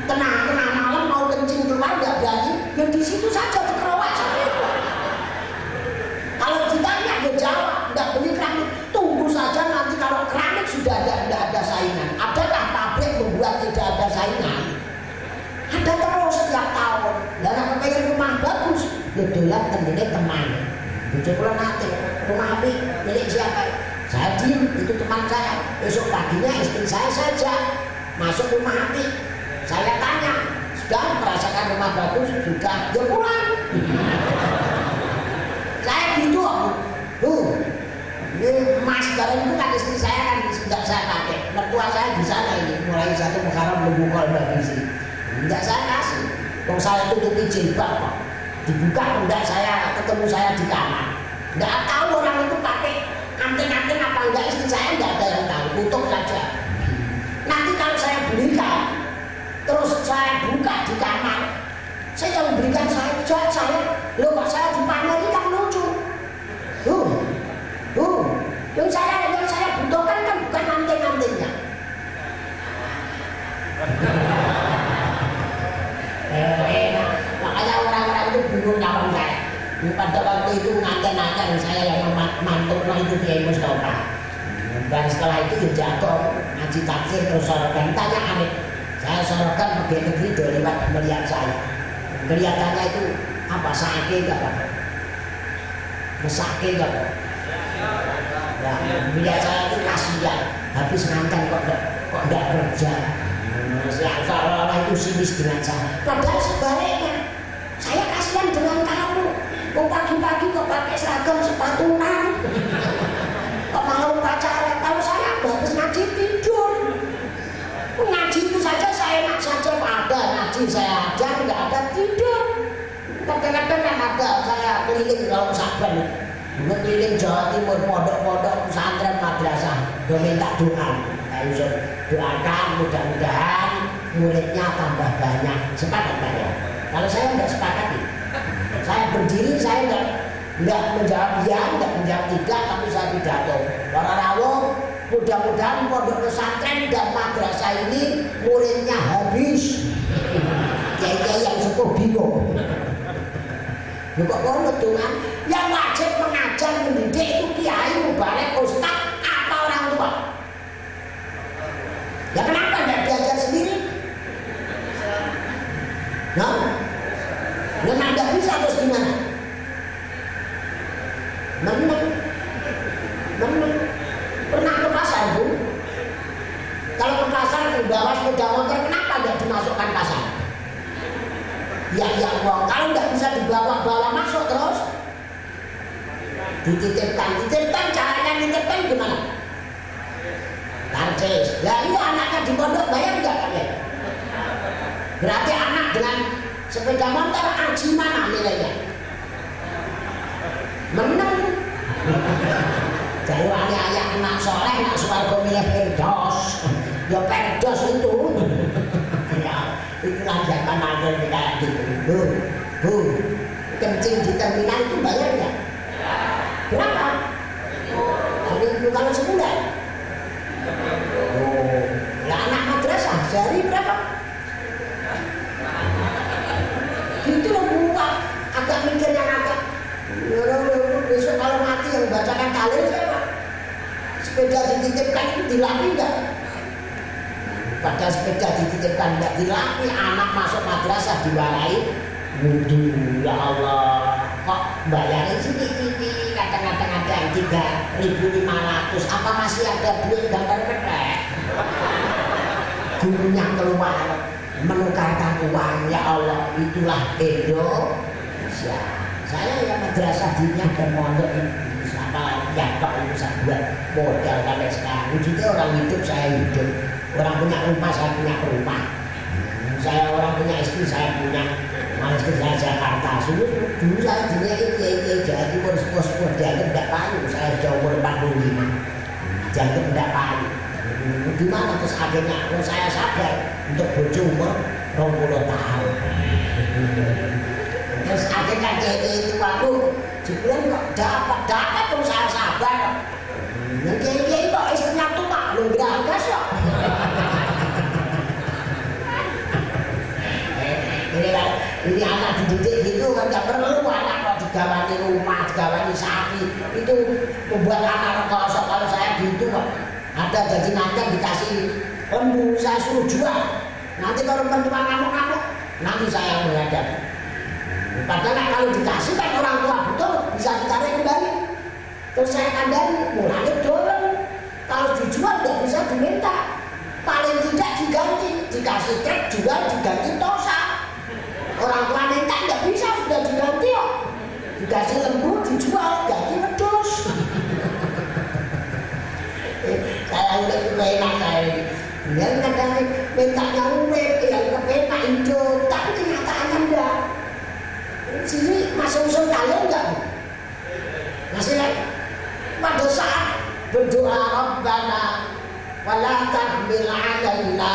Tengah malam mau kencing keluar nggak berani, ya di situ saja terkerowak sama itu. Kalau ditanya dia jawab, nggak beli keramik, tunggu saja nanti kalau keramik sudah ada saingan. Adakah pabrik membuat tidak ada saingan? Ada terus setiap tahun. Dan aku pengen rumah bagus, ya dolan temennya teman. Bujuk pulang nanti, rumah api milik siapa? Saya diem, itu teman saya. Besok paginya istri saya saja masuk rumah api. Saya tanya, sudah merasakan rumah bagus? Sudah, ya pulang. Saya gitu, ini masker itu kan istri saya kan tidak saya pakai. Mertua saya di sana ini, mulai 1 Muharram membuka bagi. Tidak saya kasih. Kalau saya tutupi jilbab kok, dibuka enggak saya ketemu saya di kamar. Enggak tahu orang itu pakai anting-anting apa enggak, istri saya enggak ada yang tahu, tutup saja. Nanti kalau saya belikan, terus saya buka di kamar, saya yang berikan saya, loh kok saya dipameri kan lucu. Yang saya waktu itu nganten-nganten saya yang mantuk itu Kiai Mustafa. Dan setelah itu ya jatuh ngaji tafsir terus sorokan, tanya aneh. Saya sorokan pegawai negeri lewat melihat saya. Kelihatannya itu apa sakit apa? Mesake apa? Ya, melihat saya itu kasihan. Habis nganten kok enggak kerja. Seolah-olah itu sinis dengan saya. Padahal sebaliknya, saya kasihan dengan kamu. Pagi-pagi kok pakai seragam sepatunan. Kok mau pacaran? Kalau saya habis ngaji tidur. Ngaji itu saja saya enak saja, ada ngaji saya ajar, nggak ada tidur. Kadang-kadang kan ada saya keliling kalau saban, keliling Jawa Timur, pondok-pondok, pesantren, madrasah, gue minta doa. Saya doakan mudah-mudahan muridnya tambah banyak. Sepakat Pak ya? Kalau saya nggak sepakat, saya berdiri, saya nggak menjawab ya, nggak menjawab tidak, tapi saya pidato. Para rawuh, mudah-mudahan pondok pesantren dan madrasah ini muridnya habis. Kiai-kiai yang cukup bingung. Kok ngono tuh kan? Yang wajib mengajar mendidik itu kiai, mubalek, ustaz, apa orang tua? Ya kenapa nggak belajar sendiri? Nah, nggak bisa terus gimana? Menang. Pernah ke pasar Bu? Kalau ke pasar bawa sepeda motor, kenapa nggak dimasukkan pasar? Ya uang, kalau nggak bisa dibawa masuk terus dititipkan caranya dititipkan gimana? Karcis. Lah itu anaknya di pondok bayar nggak kalian? Berarti anak dengan sepeda motor aji mana nilainya? Menang. Jadi ayah anak soleh, anak suarga milih Firdaus. Ya Firdaus itu. Ya, itulah zaman akhir kayak gitu. Bu, kencing di terminal itu bayar nggak? Berapa? Jadi kalau sebulan. Oh, lah anak madrasah sehari berapa? Gitu loh Bu, agak mikir yang agak. Besok kalau mati yang bacakan tahlil siapa? Sepeda dititipkan itu dilapi enggak? Padahal sepeda dititipkan enggak dilapi, anak masuk madrasah diwarai. Wuduh, ya Allah, kok bayarin sini kadang-kadang ada yang 3.500. Apa masih ada duit gambar ketek? Gurunya keluar menukarkan uang, ya Allah, itulah Indonesia. Saya yang madrasah diniyah dan mondok ini sama yang Pak bisa buat modal sampai sekarang. Juga orang hidup saya hidup, orang punya rumah saya punya rumah, saya orang punya istri saya punya, istri saya Jakarta. Dulu saya diniyah ini Jawa Timur sepuh-sepuh dianggap tidak payu. Saya sudah umur 45, dianggap tidak payu. Gimana terus akhirnya saya sadar untuk bojo umur 20 tahun. Terus akhirnya itu aku sebulan kok dapat terus saya sabar. Kiai kok istrinya tua lu geragas kok. Ini anak dididik gitu kan gak perlu anak kok digawani rumah, digawani sapi. Itu membuat anak kosong. Kalau saya gitu kok ada jadi nanti dikasih lembu saya suruh jual. Nanti kalau teman-teman ngamuk-ngamuk nanti saya yang menghadap. Padahal kalau dikasih kan orang tua betul bisa ditarik kembali. Terus saya kandani, mulai dorong. Kalau dijual nggak bisa diminta. Paling tidak diganti, dikasih trek jual diganti tosa. Orang tua minta nggak bisa sudah diganti kok. Dikasih lembu dijual ganti wedhus. Saya udah kepenak saya ini. Dia kadang mintanya urip, yang kepenak hidup, tapi kenyataannya enggak. Sini masih usul kalian enggak? Masih lagi? Pada saat berdoa Rabbana wala tahmil 'alaina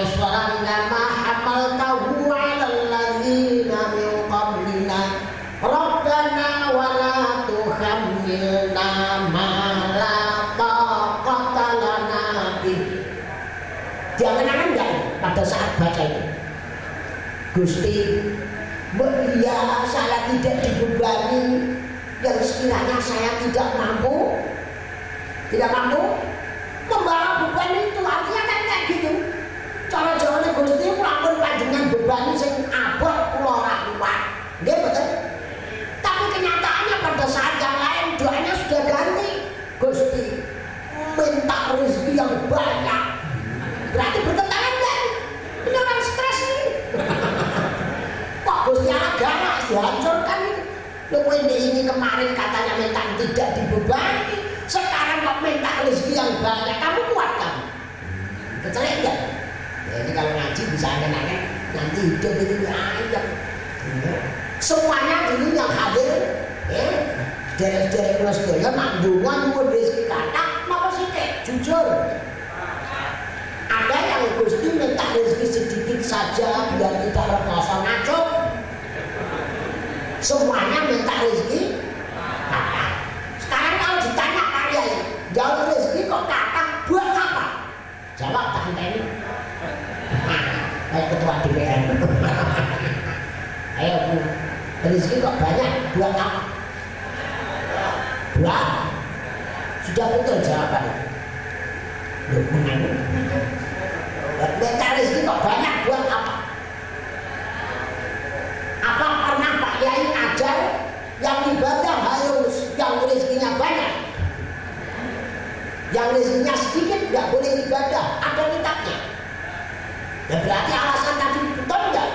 isran kama hamaltahu 'alal ladzina min qablina Rabbana wala tuhammilna ma la taqata lana bih. Jangan-jangan enggak pada saat baca itu Gusti, ya saya tidak dibebani yang sekiranya saya tidak mampu membawa beban itu, artinya kan kayak gitu. Cara jawane Gusti lamun panjenengan beban sing abot kula ora kuat. Nggih mboten? Tapi kenyataannya pada saat yang lain doanya sudah ganti. Gusti minta rezeki yang banyak. Berarti bertentangan kan? Ini orang stres nih. Kok Gusti agama dihancurkan ini? Loh ini kemarin katanya minta tidak dibebani, sekarang kok minta rezeki yang banyak. Kamu kuat kan? Kecelek enggak? Ya, ini kalau ngaji bisa aneh-aneh, nanti hidup itu ayam. Semuanya dulu yang hadir, dari kelas doya mandungan mau rezeki kata, apa sih jujur? Ada yang Gusti minta rezeki sedikit saja biar tidak rekoso ngacung. Semuanya minta rezeki kata. Sekarang kalau ditanya kalian, jauh rezeki kok kata buat apa? Jawab tak ini. Kayak ketua DPR. Ayo Bu, rezeki kok banyak buat apa? Buat? Sudah betul jawabannya. Loh, minta rezeki kok banyak buat apa? Apa pernah Pak Yai ngajar yang ibadah harus yang rezekinya banyak, yang rezekinya sedikit nggak boleh ibadah? Ada kitabnya. Ya berarti alasan tadi betul nggak?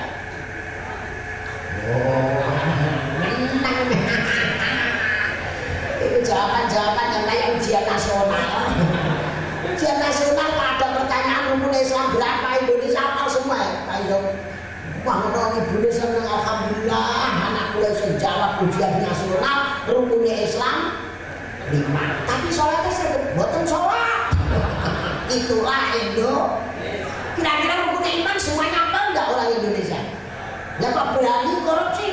Oh, menang. Itu jawaban-jawaban yang kayak ujian nasional. Ujian nasional ada pertanyaan rukun Islam berapa, Indonesia hafal semua ya Pak Izo. Wah, orang Indonesia senang, alhamdulillah anak kuliah saya jawab ujian nasional rukun Islam 5. Tapi sholatnya saya boten sholat. Itulah Indo. Kira-kira rukun iman semuanya apa enggak orang Indonesia? Ya kok berani korupsi?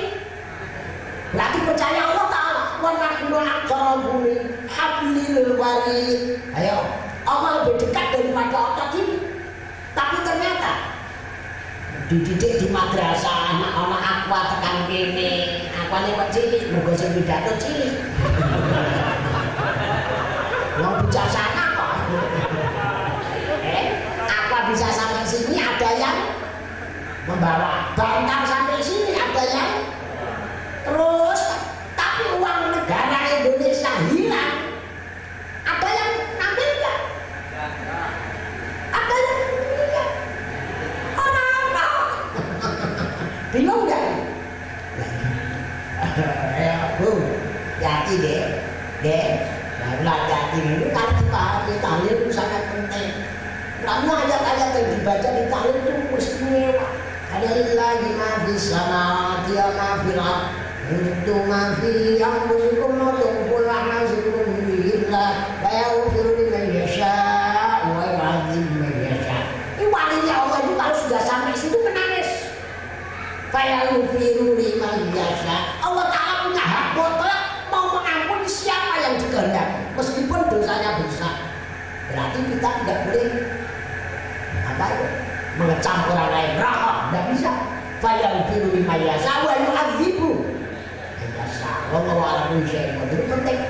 Berarti percaya Allah Ta'ala. Wa nahnu aqrabu min hablil warid. Ayo, Allah lebih dekat daripada otak ini. Tapi ternyata dididik di madrasah anak-anak aqua tekan kene. Aqua ini kok cilik, mergo sing pidato cilik. Wong bijaksana kok. Aqua bisa sampai sini, ada yang membawa. Bantar sampai sini, ada yang terus. Tapi uang negara Indonesia hilang. Ada yang ngambil nggak? Ada yang ngambil nggak? Orang-orang bingung nggak? Ya Bu, hati deh, barulah hati ini kan dipahami tahlil itu sangat penting. Karena ayat-ayat yang dibaca di tahlil itu istimewa. Ada lagi mafis sama dia mafil itu mafi yang musikum untuk pulang nasikum billah bayaufiru liman yasha wa yu'adzib man yasha. Ini walinya Allah itu kalau sudah sampai situ menangis. Bayaufiru liman yasha. Allah Ta'ala punya hak mutlak mau mengampuni siapa yang dikehendaki meskipun dosanya besar. Berarti kita tidak boleh apa itu mengecam orang lain, rokok, tidak bisa. Bayaufiru liman yasha wa yu'adzibu. Wallahu a'lam bishawab. Itu penting.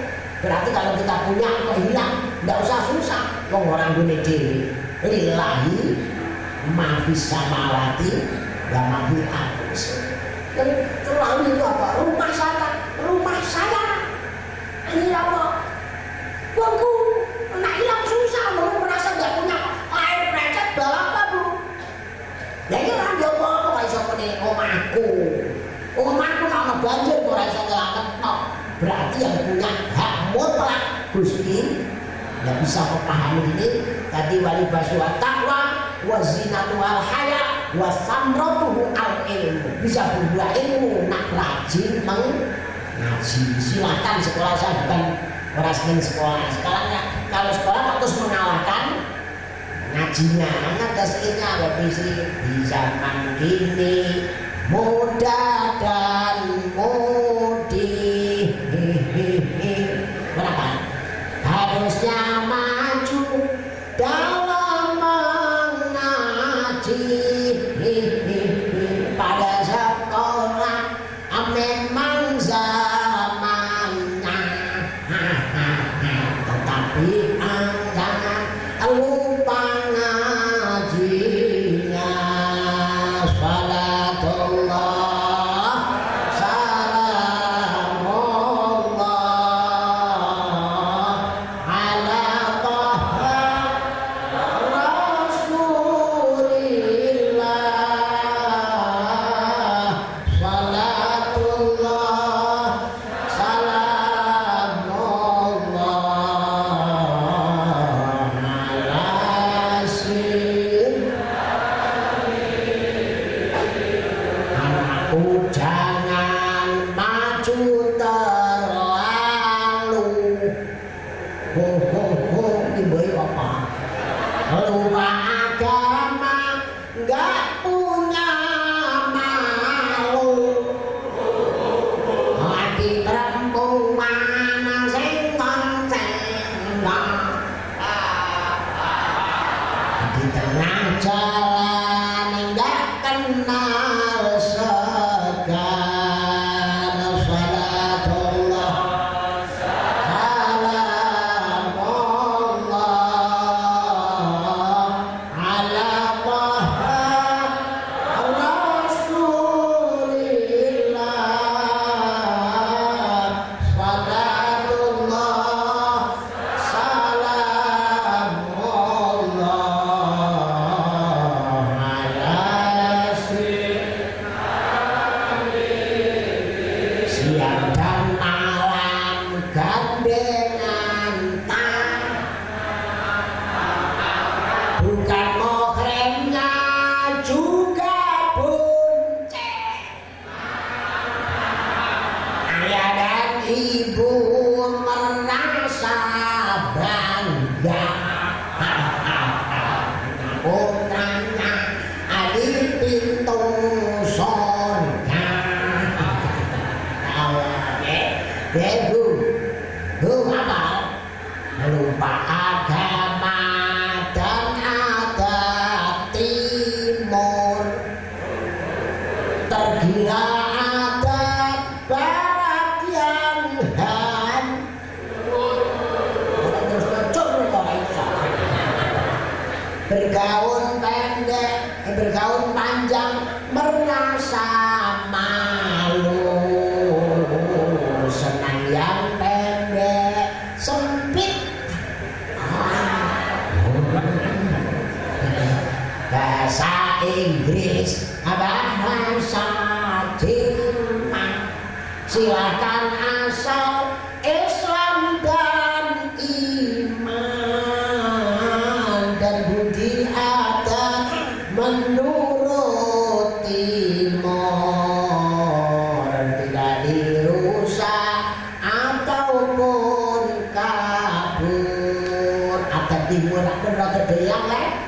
Berarti kalau kita punya kok hilang, enggak usah susah. Wong orang gune dhewe. Lillahi ma fis samawati wa ma fil ardh. Yang terlalu itu apa? Rumah saya. Ini apa? Bangku, nak hilang susah, mau merasa enggak punya air precet bawa apa, Bu? Ya ini orang dia apa iso kene omahku. Omahku kalau banjir ora iso nyelametno. Berarti yang punya hak mutlak Gusti nggak bisa memahami ini. Tadi wali baswa taqwa wa zinatu al haya wa samratuhu al ilmu. Bisa berbuah ilmu nak rajin mengaji. Silakan sekolah, saya bukan orang sering sekolah. Sekarang ya, kalau sekolah terus mengalahkan ngajinya. Ada sekinya di zaman kini muda dan mudi berapa? Harusnya maju dalam mengaji pada sekolah. Memang zamannya di tengah jalan enggak kenal segan salatullah salamullah ala lupa agama dan adat timur, tergila adat barat yang bergaun pendek, bergaun panjang, merasa malu, senang yang pendek, sempit. Bahasa Inggris, bahasa Jerman, silakan asal Islam dan iman dan budi adat menurut timur, tidak dirusak ataupun kabur. Adat timur aku rada deyang lek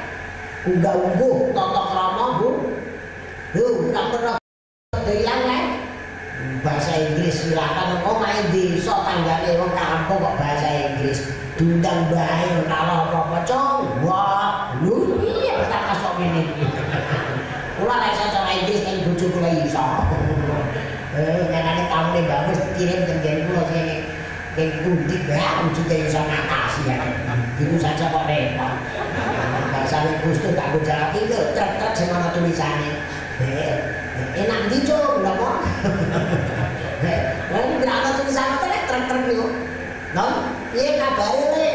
unggah-ungguh tata krama Bu. Tak pernah deyang lek. Bahasa Inggris silakan kok main desa tanggane wong kampung kok bahasa Inggris. Diundang bae ora apa-apa, Cong. Wah, lho iya tak kasok ngene iki. Kula lek cara Inggris ning bojo kula iso. Ngenane tamune bagus kirim teng kula sing ning kuntik ya, ujung iso ngatasi ya. Gitu saja kok repot. Bahasa Gusti tak go jawab iki trek-trek sing ana tulisane. Enak ndi, Cong? Lha kok. Lah iki ana tulisane trek-trek niku. Non, piye kabare le?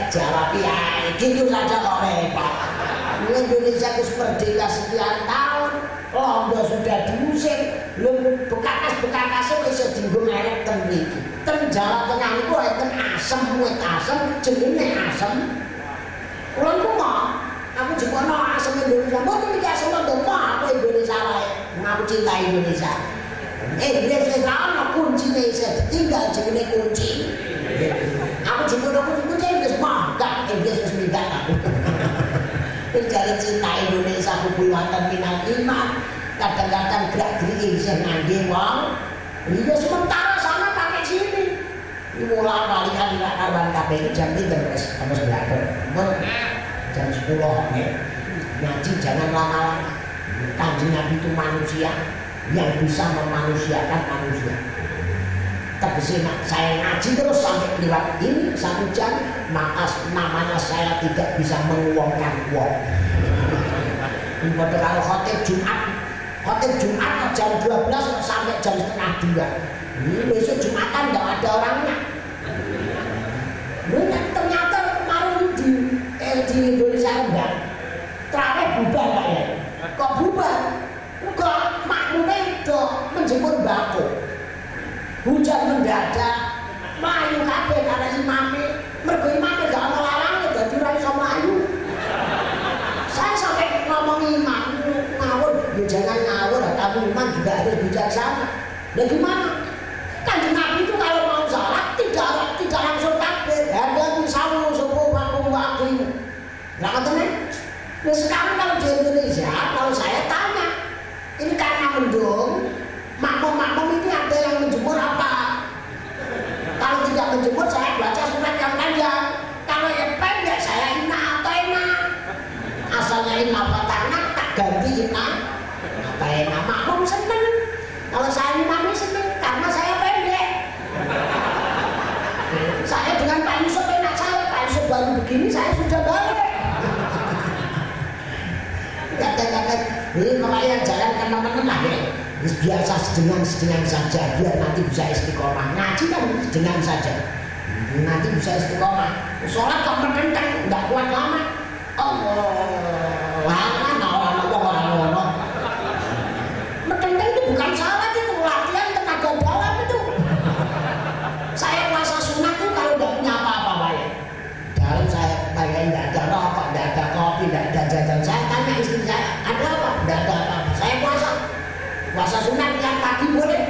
Jawab ya, gitu saja kok repot. Indonesia itu merdeka sekian tahun, Londo sudah diusir, bekas-bekasnya bisa dienggo merek ten mriki. Ten Jawa Tengah niku enten asem, wit asem, jenenge asem. Kula niku mah, aku jikono asem Indonesia, mboten iki asem mboten aku Indonesia wae. Aku cinta Indonesia. Inggris wis ana kuncine isih ditinggal jenenge kunci. Aku jikono kunci wis mah, gak Inggris wis minggat aku. Mencari cinta Indonesia hubungan minal iman, kadang-kadang gerak-gerik isih ngangge wong. Iya sementara sana pakai sini. Mulai balikan di kawan KPI jam 3 terus belajar. Jam 10 nih. Ngaji jangan lama-lama. Kanjeng Nabi itu manusia yang bisa memanusiakan manusia. Tegese saya ngaji terus sampai lewat ini 1 jam, maka namanya saya tidak bisa menguangkan uang. Pada kalau khotib Jumat jam 12 sampai jam setengah 2. Ini besok Jumatan nggak ada orangnya. Ternyata kemarin di Indonesia enggak. Terakhir bubar Pak ya. Kok bubar? Kok makmumnya itu menjemput bako. Hujan mendadak, melayu kabeh karena imame, mergo imame gak ana larange dadi ora iso mlayu. Saya sampai ngomong imam ngawur, ya jangan ngawur, kamu imam juga harus bijaksana. Lah gimana? Kanjeng Nabi itu kalau mau salat tidak langsung takbir, ada sawu subuh waktu. Lah ngoten. Nah sekarang kalau di Indonesia, kalau saya tanya, ini karena mendung, makmum-makmum ini ada yang menjemur apa? Kalau tidak menjemur saya baca surat yang panjang. Kalau yang pendek saya inap. paling apa ternak tak ganti nama makmum seneng. Kalau saya imami seneng karena saya pendek. Saya dengan Pak Yusuf enak saya, Pak Yusuf baru begini saya sudah balik. Kata-kata ini makanya jalan kan teman-teman lah ya. Biasa sedengan saja biar nanti bisa istiqomah. Ngaji kan sedengan saja. Nanti bisa istiqomah. Sholat kok berkentang, nggak kuat lama. Orang. Berkentang itu bukan salat, itu latihan tenaga dalam itu. Saya puasa sunat tuh kalau nggak punya apa-apa baik. Dalam saya tanya nggak ada rokok, nggak ada kopi, nggak ada jajan. Saya tanya istri saya, ada apa? Nggak ada apa-apa. Saya puasa sunat yang pagi boleh.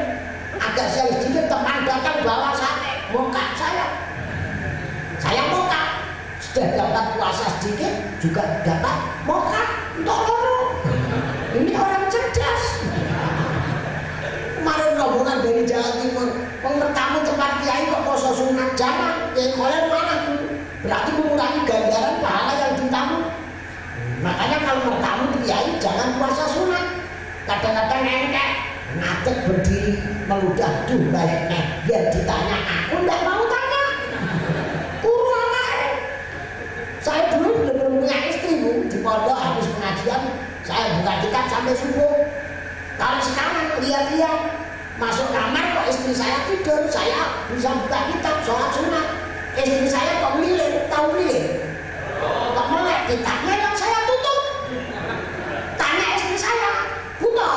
Agak siang sedikit teman datang bawa sate, muka saya moka. Sudah dapat puasa sedikit juga dapat moka untuk loro. Ini orang cerdas. Kemarin rombongan dari Jawa Timur bertamu tempat kiai kok poso sunat, jangan yang kalian mana tuh, berarti mengurangi ganjaran pahala yang ditamu. Makanya kalau bertamu kiai jangan puasa sunat. Kadang-kadang engkek ngatek berdiri meludah duh balik biar ditanya, aku nggak mau tanya. Saya dulu belum punya istri Bu, di pondok habis pengajian saya buka kitab sampai subuh. Kalau sekarang lihat-lihat masuk kamar kok istri saya tidur, saya bisa buka kitab sholat sunat. Istri saya kok milih, tahu milih? Kok melek kitabnya yang saya tutup. Tanya istri saya, buta.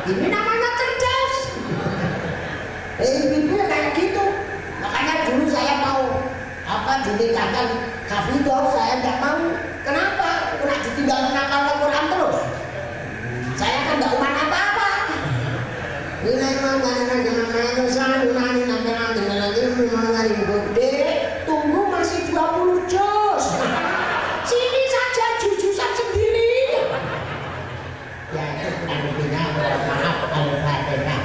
Ini namanya cerdas. Ibu kayak gitu. Makanya dulu saya mau dinikahkan Hafidah, saya tidak mau. Kenapa? Kena ditinggal nakal Al-Quran terus. Saya kan tidak umat apa-apa. Tunggu masih 20 juz. Sini saja jujusan sendiri. Ya itu kurang maaf Al-Fatihah.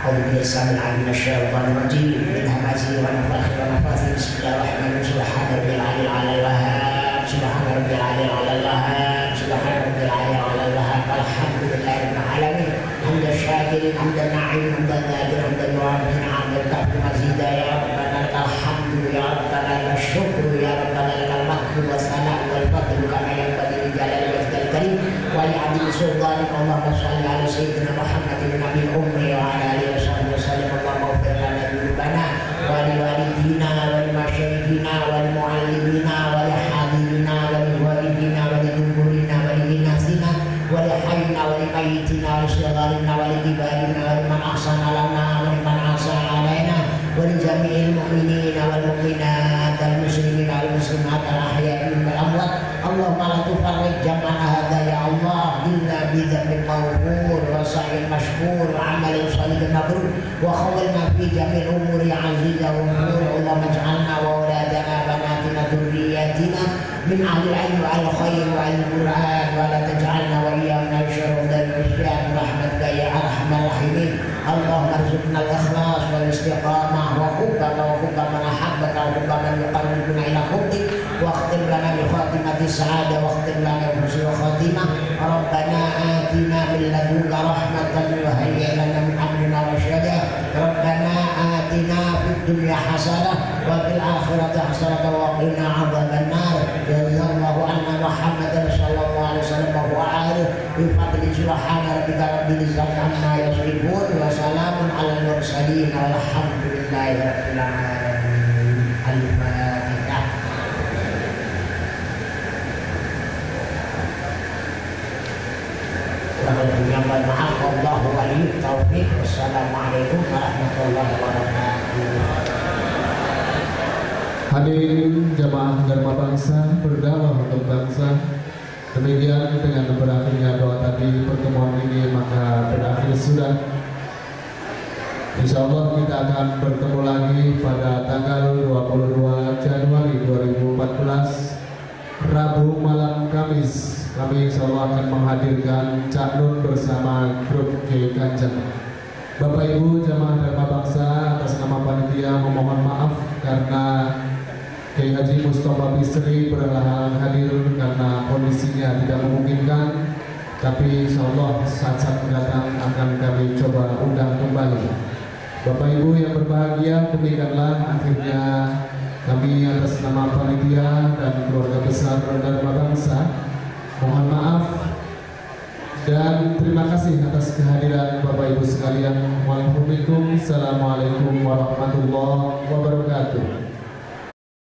أعوذ بالله من الشيطان الرجيم من همزه ونفخه ونفثه بسم الله الرحمن الرحيم سبحان ربي العلي على الوهاب سبحان ربي العلي على الوهاب سبحان ربي العلي على الوهاب الحمد لله رب العالمين حمد الشاكرين حمد الناعمين حمد الذاكرين حمد الوارثين حمد الكافر مزيدا يا ربنا لك الحمد يا ربنا لك الشكر يا ربنا لك المدح والثناء والفضل كما ينبغي لجلال وجهك الكريم ولعظيم سلطانك اللهم صل على سيدنا محمد النبي الأمي وعلى آله وصحبه وسلم اللهم اغفر لنا ذنوبنا ولوالدينا ولمشايخنا ولمعلمينا ولحاضرنا ولوالدينا ولذكورنا ولإناثنا ولحينا ولميتنا ولصغارنا ولكبارنا ولمن أحسن لنا ولمن أحسن علينا ولجميع المؤمنين والمؤمنات المسلمين والمسلمات الأحياء منهم والأموات اللهم لا تفرج جمعنا هذا يا الله إلا بذنب مغفور وسعي مشكور وعمل صالح مبرور وخولنا في جميع الأمور عزيزة وغفور اللهم اجعلنا وأولادنا بناتنا ذرياتنا من أهل العلم والخير والقرآن ولا تجعلنا وإياهم من شرور العصيان برحمتك يا أرحم الراحمين اللهم ارزقنا الإخلاص والاستقامة وحبك وحب من أحبك وحب من يقربنا إلى حبك واختم لنا بخاتمة السعادة واختم لنا بحسن الخاتمة ربنا آتنا من لدنك رحمة وهيئ لنا من أمرنا رشدا ربنا آتنا في الدنيا حسنة وفي الآخرة حسنة وقنا عذاب النار جزا الله عنا محمدا صلى الله عليه وسلم وهو عارف بفضل سبحان ربك رب العزة عما يصفون وسلام على المرسلين والحمد لله رب العالمين. الفاتحة. Mohon maaf, wallahu waliyut taufiq. Wassalamualaikum warahmatullahi wabarakatuh. Hadirin jamaah Dharma Bangsa, berdakwah untuk bangsa. Demikian dengan berakhirnya doa tadi, pertemuan ini maka berakhir sudah. Insya Allah kita akan bertemu lagi pada tanggal 22 Januari 2014 Rabu malam Kamis. Kami insya Allah akan menghadirkan Cak Nun bersama grup Kiai Kanjeng. Bapak Ibu jamaah Dharma Bangsa, atas nama panitia memohon maaf karena Kiai Haji Mustafa Bisri berhalangan hadir karena kondisinya tidak memungkinkan. Tapi insya Allah saat-saat mendatang akan kami coba undang kembali. Bapak Ibu yang berbahagia, demikianlah akhirnya kami atas nama panitia dan keluarga besar Dharma Bangsa mohon maaf dan terima kasih atas kehadiran Bapak Ibu sekalian. Wassalamualaikum warahmatullahi